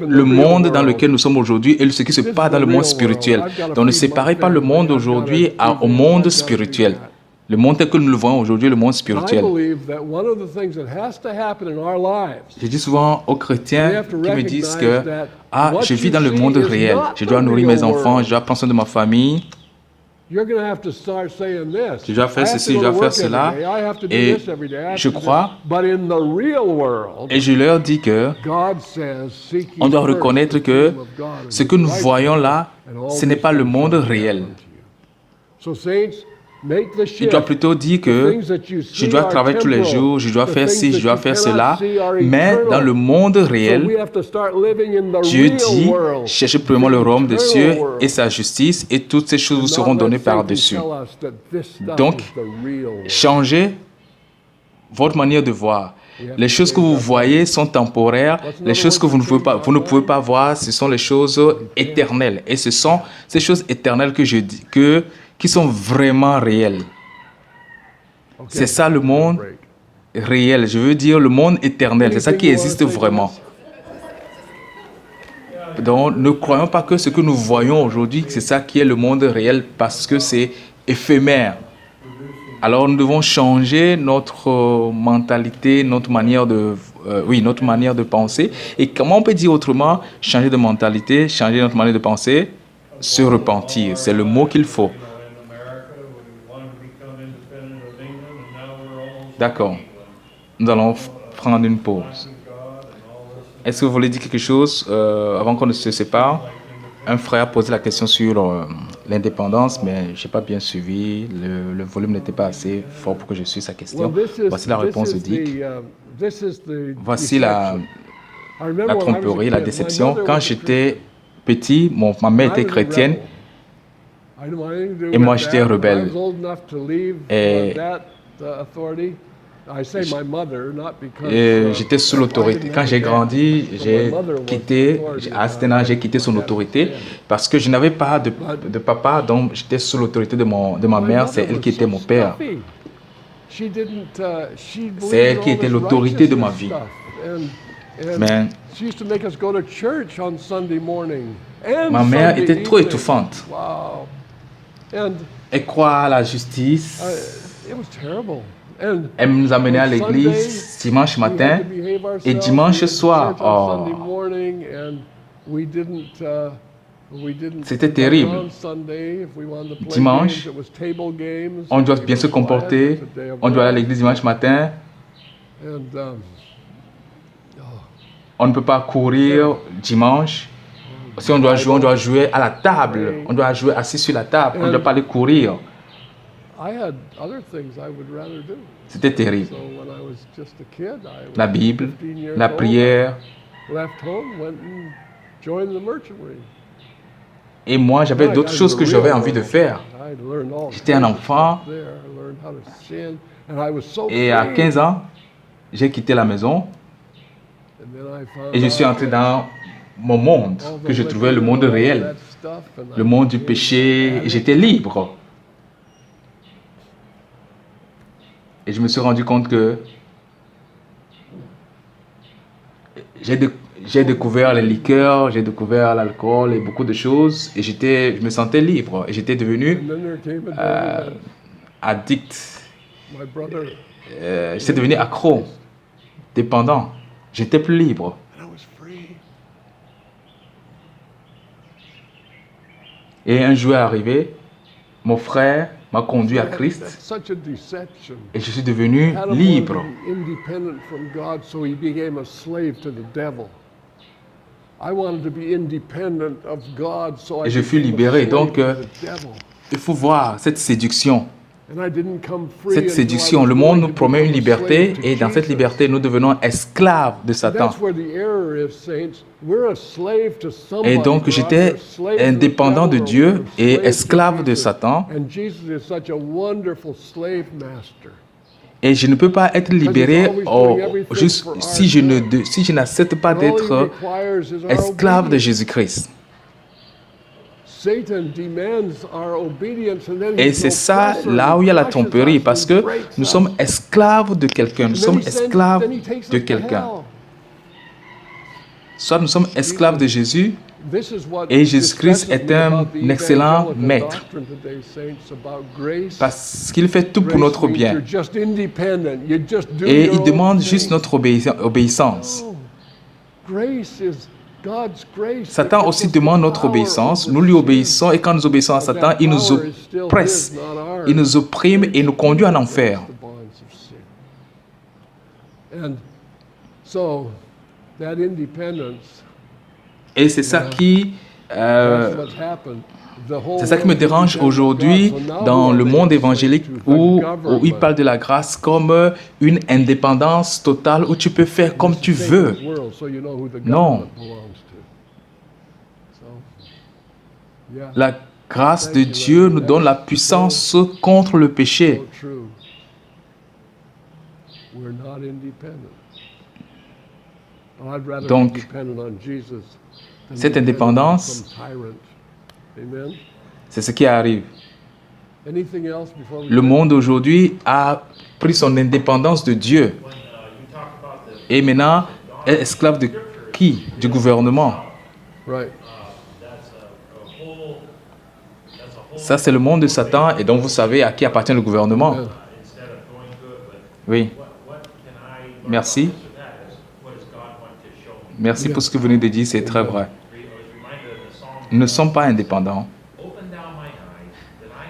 le monde dans lequel nous sommes aujourd'hui et ce qui se passe dans le monde spirituel. Donc ne séparez pas le monde aujourd'hui au monde spirituel. Le monde tel que nous le voyons aujourd'hui, le monde spirituel. Je dis souvent aux chrétiens qui me disent que je vis dans le monde réel. Je dois nourrir mes enfants, je dois prendre soin de ma famille. Je dois faire ceci, je dois faire cela. Et je crois, et je leur dis que on doit reconnaître que ce que nous voyons là, ce n'est pas le monde réel. Il doit plutôt dire que je dois travailler tous les jours, je dois faire ci, je dois faire cela. Mais dans le monde réel, Dieu dit, cherchez premièrement le royaume des cieux et sa justice, et toutes ces choses vous seront données par-dessus. Donc, changez votre manière de voir. Les choses que vous voyez sont temporaires. Les choses que vous ne pouvez pas voir, ce sont les choses éternelles. Et ce sont ces choses éternelles que je dis, qui sont vraiment réelles. C'est ça le monde réel. Je veux dire le monde éternel. C'est ça qui existe vraiment. Donc, ne croyons pas que ce que nous voyons aujourd'hui, c'est ça qui est le monde réel parce que c'est éphémère. Alors, nous devons changer notre mentalité, notre manière de penser. Et comment on peut dire autrement, changer de mentalité, changer notre manière de penser, se repentir. C'est le mot qu'il faut. D'accord. Nous allons prendre une pause. Est-ce que vous voulez dire quelque chose avant qu'on ne se sépare? Un frère a posé la question sur l'indépendance, mais je n'ai pas bien suivi. Le volume n'était pas assez fort pour que je suive sa question. Voici la réponse de Dick. Voici la tromperie, la déception. Quand j'étais petit, ma mère était chrétienne et moi j'étais rebelle. Et j'étais sous l'autorité. Quand j'ai grandi, à cet âge, j'ai quitté son autorité parce que je n'avais pas de papa, donc j'étais sous l'autorité de ma mère. C'est elle qui était mon père. C'est elle qui était l'autorité de ma vie. Mais ma mère était trop étouffante. Elle croit à la justice. Elle nous amenait à l'église dimanche matin et dimanche soir. Oh, c'était terrible. Dimanche, on doit bien se comporter. On doit aller à l'église dimanche matin. On ne peut pas courir dimanche. Si on doit jouer à la table. On doit jouer assis sur la table. On ne doit pas aller courir. C'était terrible. La Bible, la prière. Et moi, j'avais d'autres choses que j'avais envie de faire. J'étais un enfant. Et à 15 ans, j'ai quitté la maison. Et je suis entré dans mon monde, que je trouvais le monde réel. Le monde du péché. Et j'étais libre. Et je me suis rendu compte que j'ai découvert les liqueurs, j'ai découvert l'alcool et beaucoup de choses. Et je me sentais libre. Et j'étais devenu addict. J'étais devenu accro, dépendant. J'étais plus libre. Et un jour est arrivé, mon frère m'a conduit à Christ et je suis devenu libre. Et je fus libéré. Donc, il faut voir cette séduction. Cette séduction, le monde nous promet une liberté et dans cette liberté, nous devenons esclaves de Satan. Et donc, j'étais indépendant de Dieu et esclave de Satan. Et je ne peux pas être libéré juste si je n'accepte pas d'être esclave de Jésus-Christ. Et c'est ça, là où il y a la tromperie, parce que nous sommes esclaves de quelqu'un, nous sommes esclaves de quelqu'un. Soit nous sommes esclaves de Jésus, et Jésus-Christ est un excellent maître, parce qu'il fait tout pour notre bien. Et il demande juste notre obéissance. Satan aussi demande notre obéissance. Nous lui obéissons et quand nous obéissons à Satan, il nous oppresse, il nous opprime et nous conduit en enfer. Et c'est ça qui C'est ça qui me dérange aujourd'hui dans le monde évangélique où il parle de la grâce comme une indépendance totale où tu peux faire comme tu veux. Non. La grâce de Dieu nous donne la puissance contre le péché. Donc, cette indépendance, c'est ce qui arrive. Le monde aujourd'hui a pris son indépendance de Dieu. Et maintenant, est esclave de qui? Du gouvernement. Ça, c'est le monde de Satan. Et donc, vous savez à qui appartient le gouvernement. Oui. Merci. Merci pour ce que vous venez de dire, c'est très vrai. Nous ne sommes pas indépendants.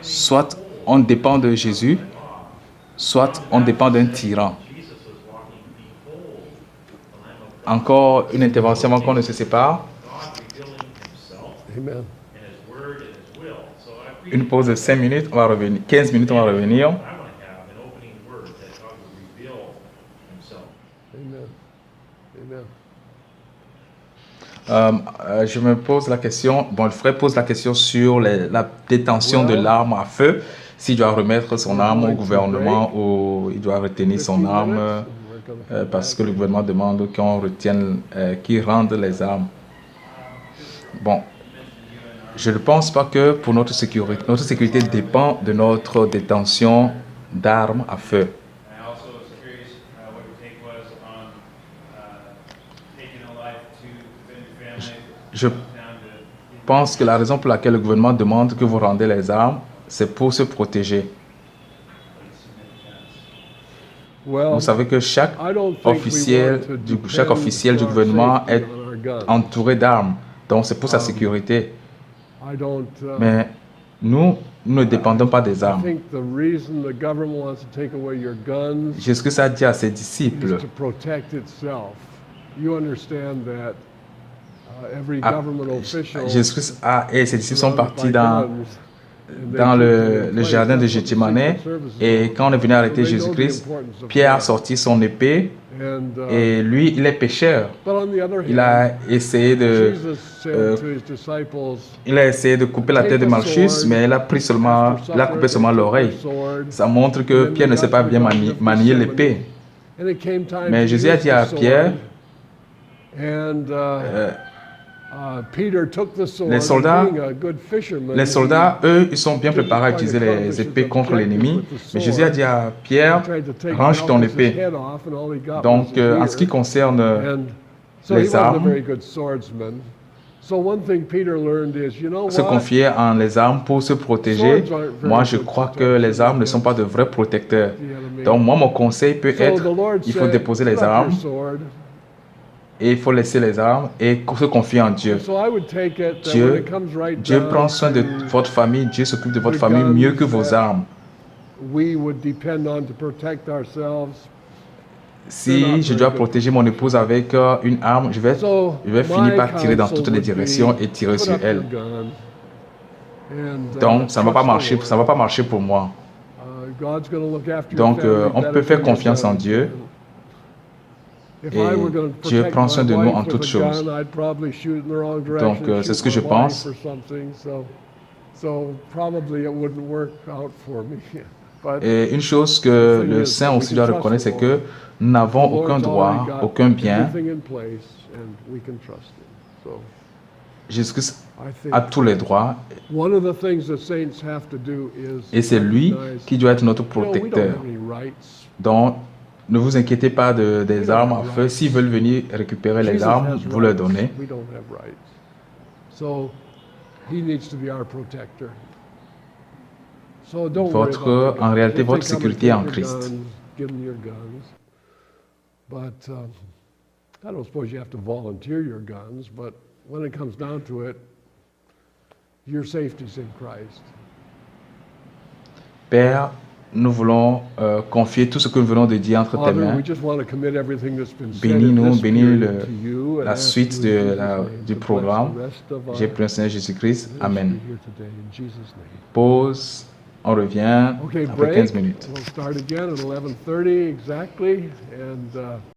Soit on dépend de Jésus, soit on dépend d'un tyran. Encore une intervention avant qu'on ne se sépare. Une pause de 5 minutes, on va revenir. 15 minutes, on va revenir. Je me pose la question, le frère pose la question sur la détention de l'arme à feu, s'il doit remettre son arme au gouvernement ou il doit retenir son arme parce que le gouvernement demande qu'on retienne, qu'il rende les armes. Bon, je ne pense pas que pour notre sécurité dépend de notre détention d'armes à feu. Je pense que la raison pour laquelle le gouvernement demande que vous rendez les armes, c'est pour se protéger. Vous savez que chaque officiel du gouvernement est entouré d'armes, donc c'est pour sa sécurité. Mais nous ne dépendons pas des armes. Jésus a dit à ses disciples, Jésus et ses disciples sont partis dans le jardin de Gethsemane et quand on est venu arrêter Jésus-Christ, Pierre a sorti son épée et lui, il est pécheur. Il a essayé de couper la tête de Malchus, mais il a coupé seulement l'oreille. Ça montre que Pierre ne sait pas bien manier l'épée. Mais Jésus a dit à Pierre, les soldats, eux, ils sont bien préparés à utiliser les épées contre l'ennemi. Mais Jésus a dit à Pierre, range ton épée. Donc, en ce qui concerne les armes, se confier en les armes pour se protéger, moi je crois que les armes ne sont pas de vrais protecteurs. Donc moi mon conseil peut être, il faut déposer les armes et il faut laisser les armes et se confier en Dieu. Dieu prend soin de votre famille, Dieu s'occupe de votre famille mieux que vos armes. Si je dois protéger mon épouse avec une arme, je vais finir par tirer dans toutes les directions et tirer sur elle. Donc, ça ne va pas marcher pour moi. Donc, on peut faire confiance en Dieu. Et Dieu prend soin de nous en toutes choses. Donc, c'est ce que je pense. Et une chose que le saint aussi doit reconnaître, c'est que nous n'avons aucun droit, aucun bien. Jésus a tous les droits. Et c'est lui qui doit être notre protecteur. Donc, ne vous inquiétez pas des armes à feu. S'ils veulent venir récupérer les armes, vous leur donnez. En réalité, votre sécurité est en Christ. Père, nous voulons confier tout ce que nous venons de dire entre tes Father, mains. we just want to commit everything that's been said Bénis-nous, in this bénis period to you and la ask suite you de in Jesus' name du to bless programme. the rest of our J'ai prié au Seigneur Jésus-Christ. Amen. ministry here today in Jesus' name. Pause. On revient Okay, après break. 15 minutes. We'll start again at 11:30 exactly, and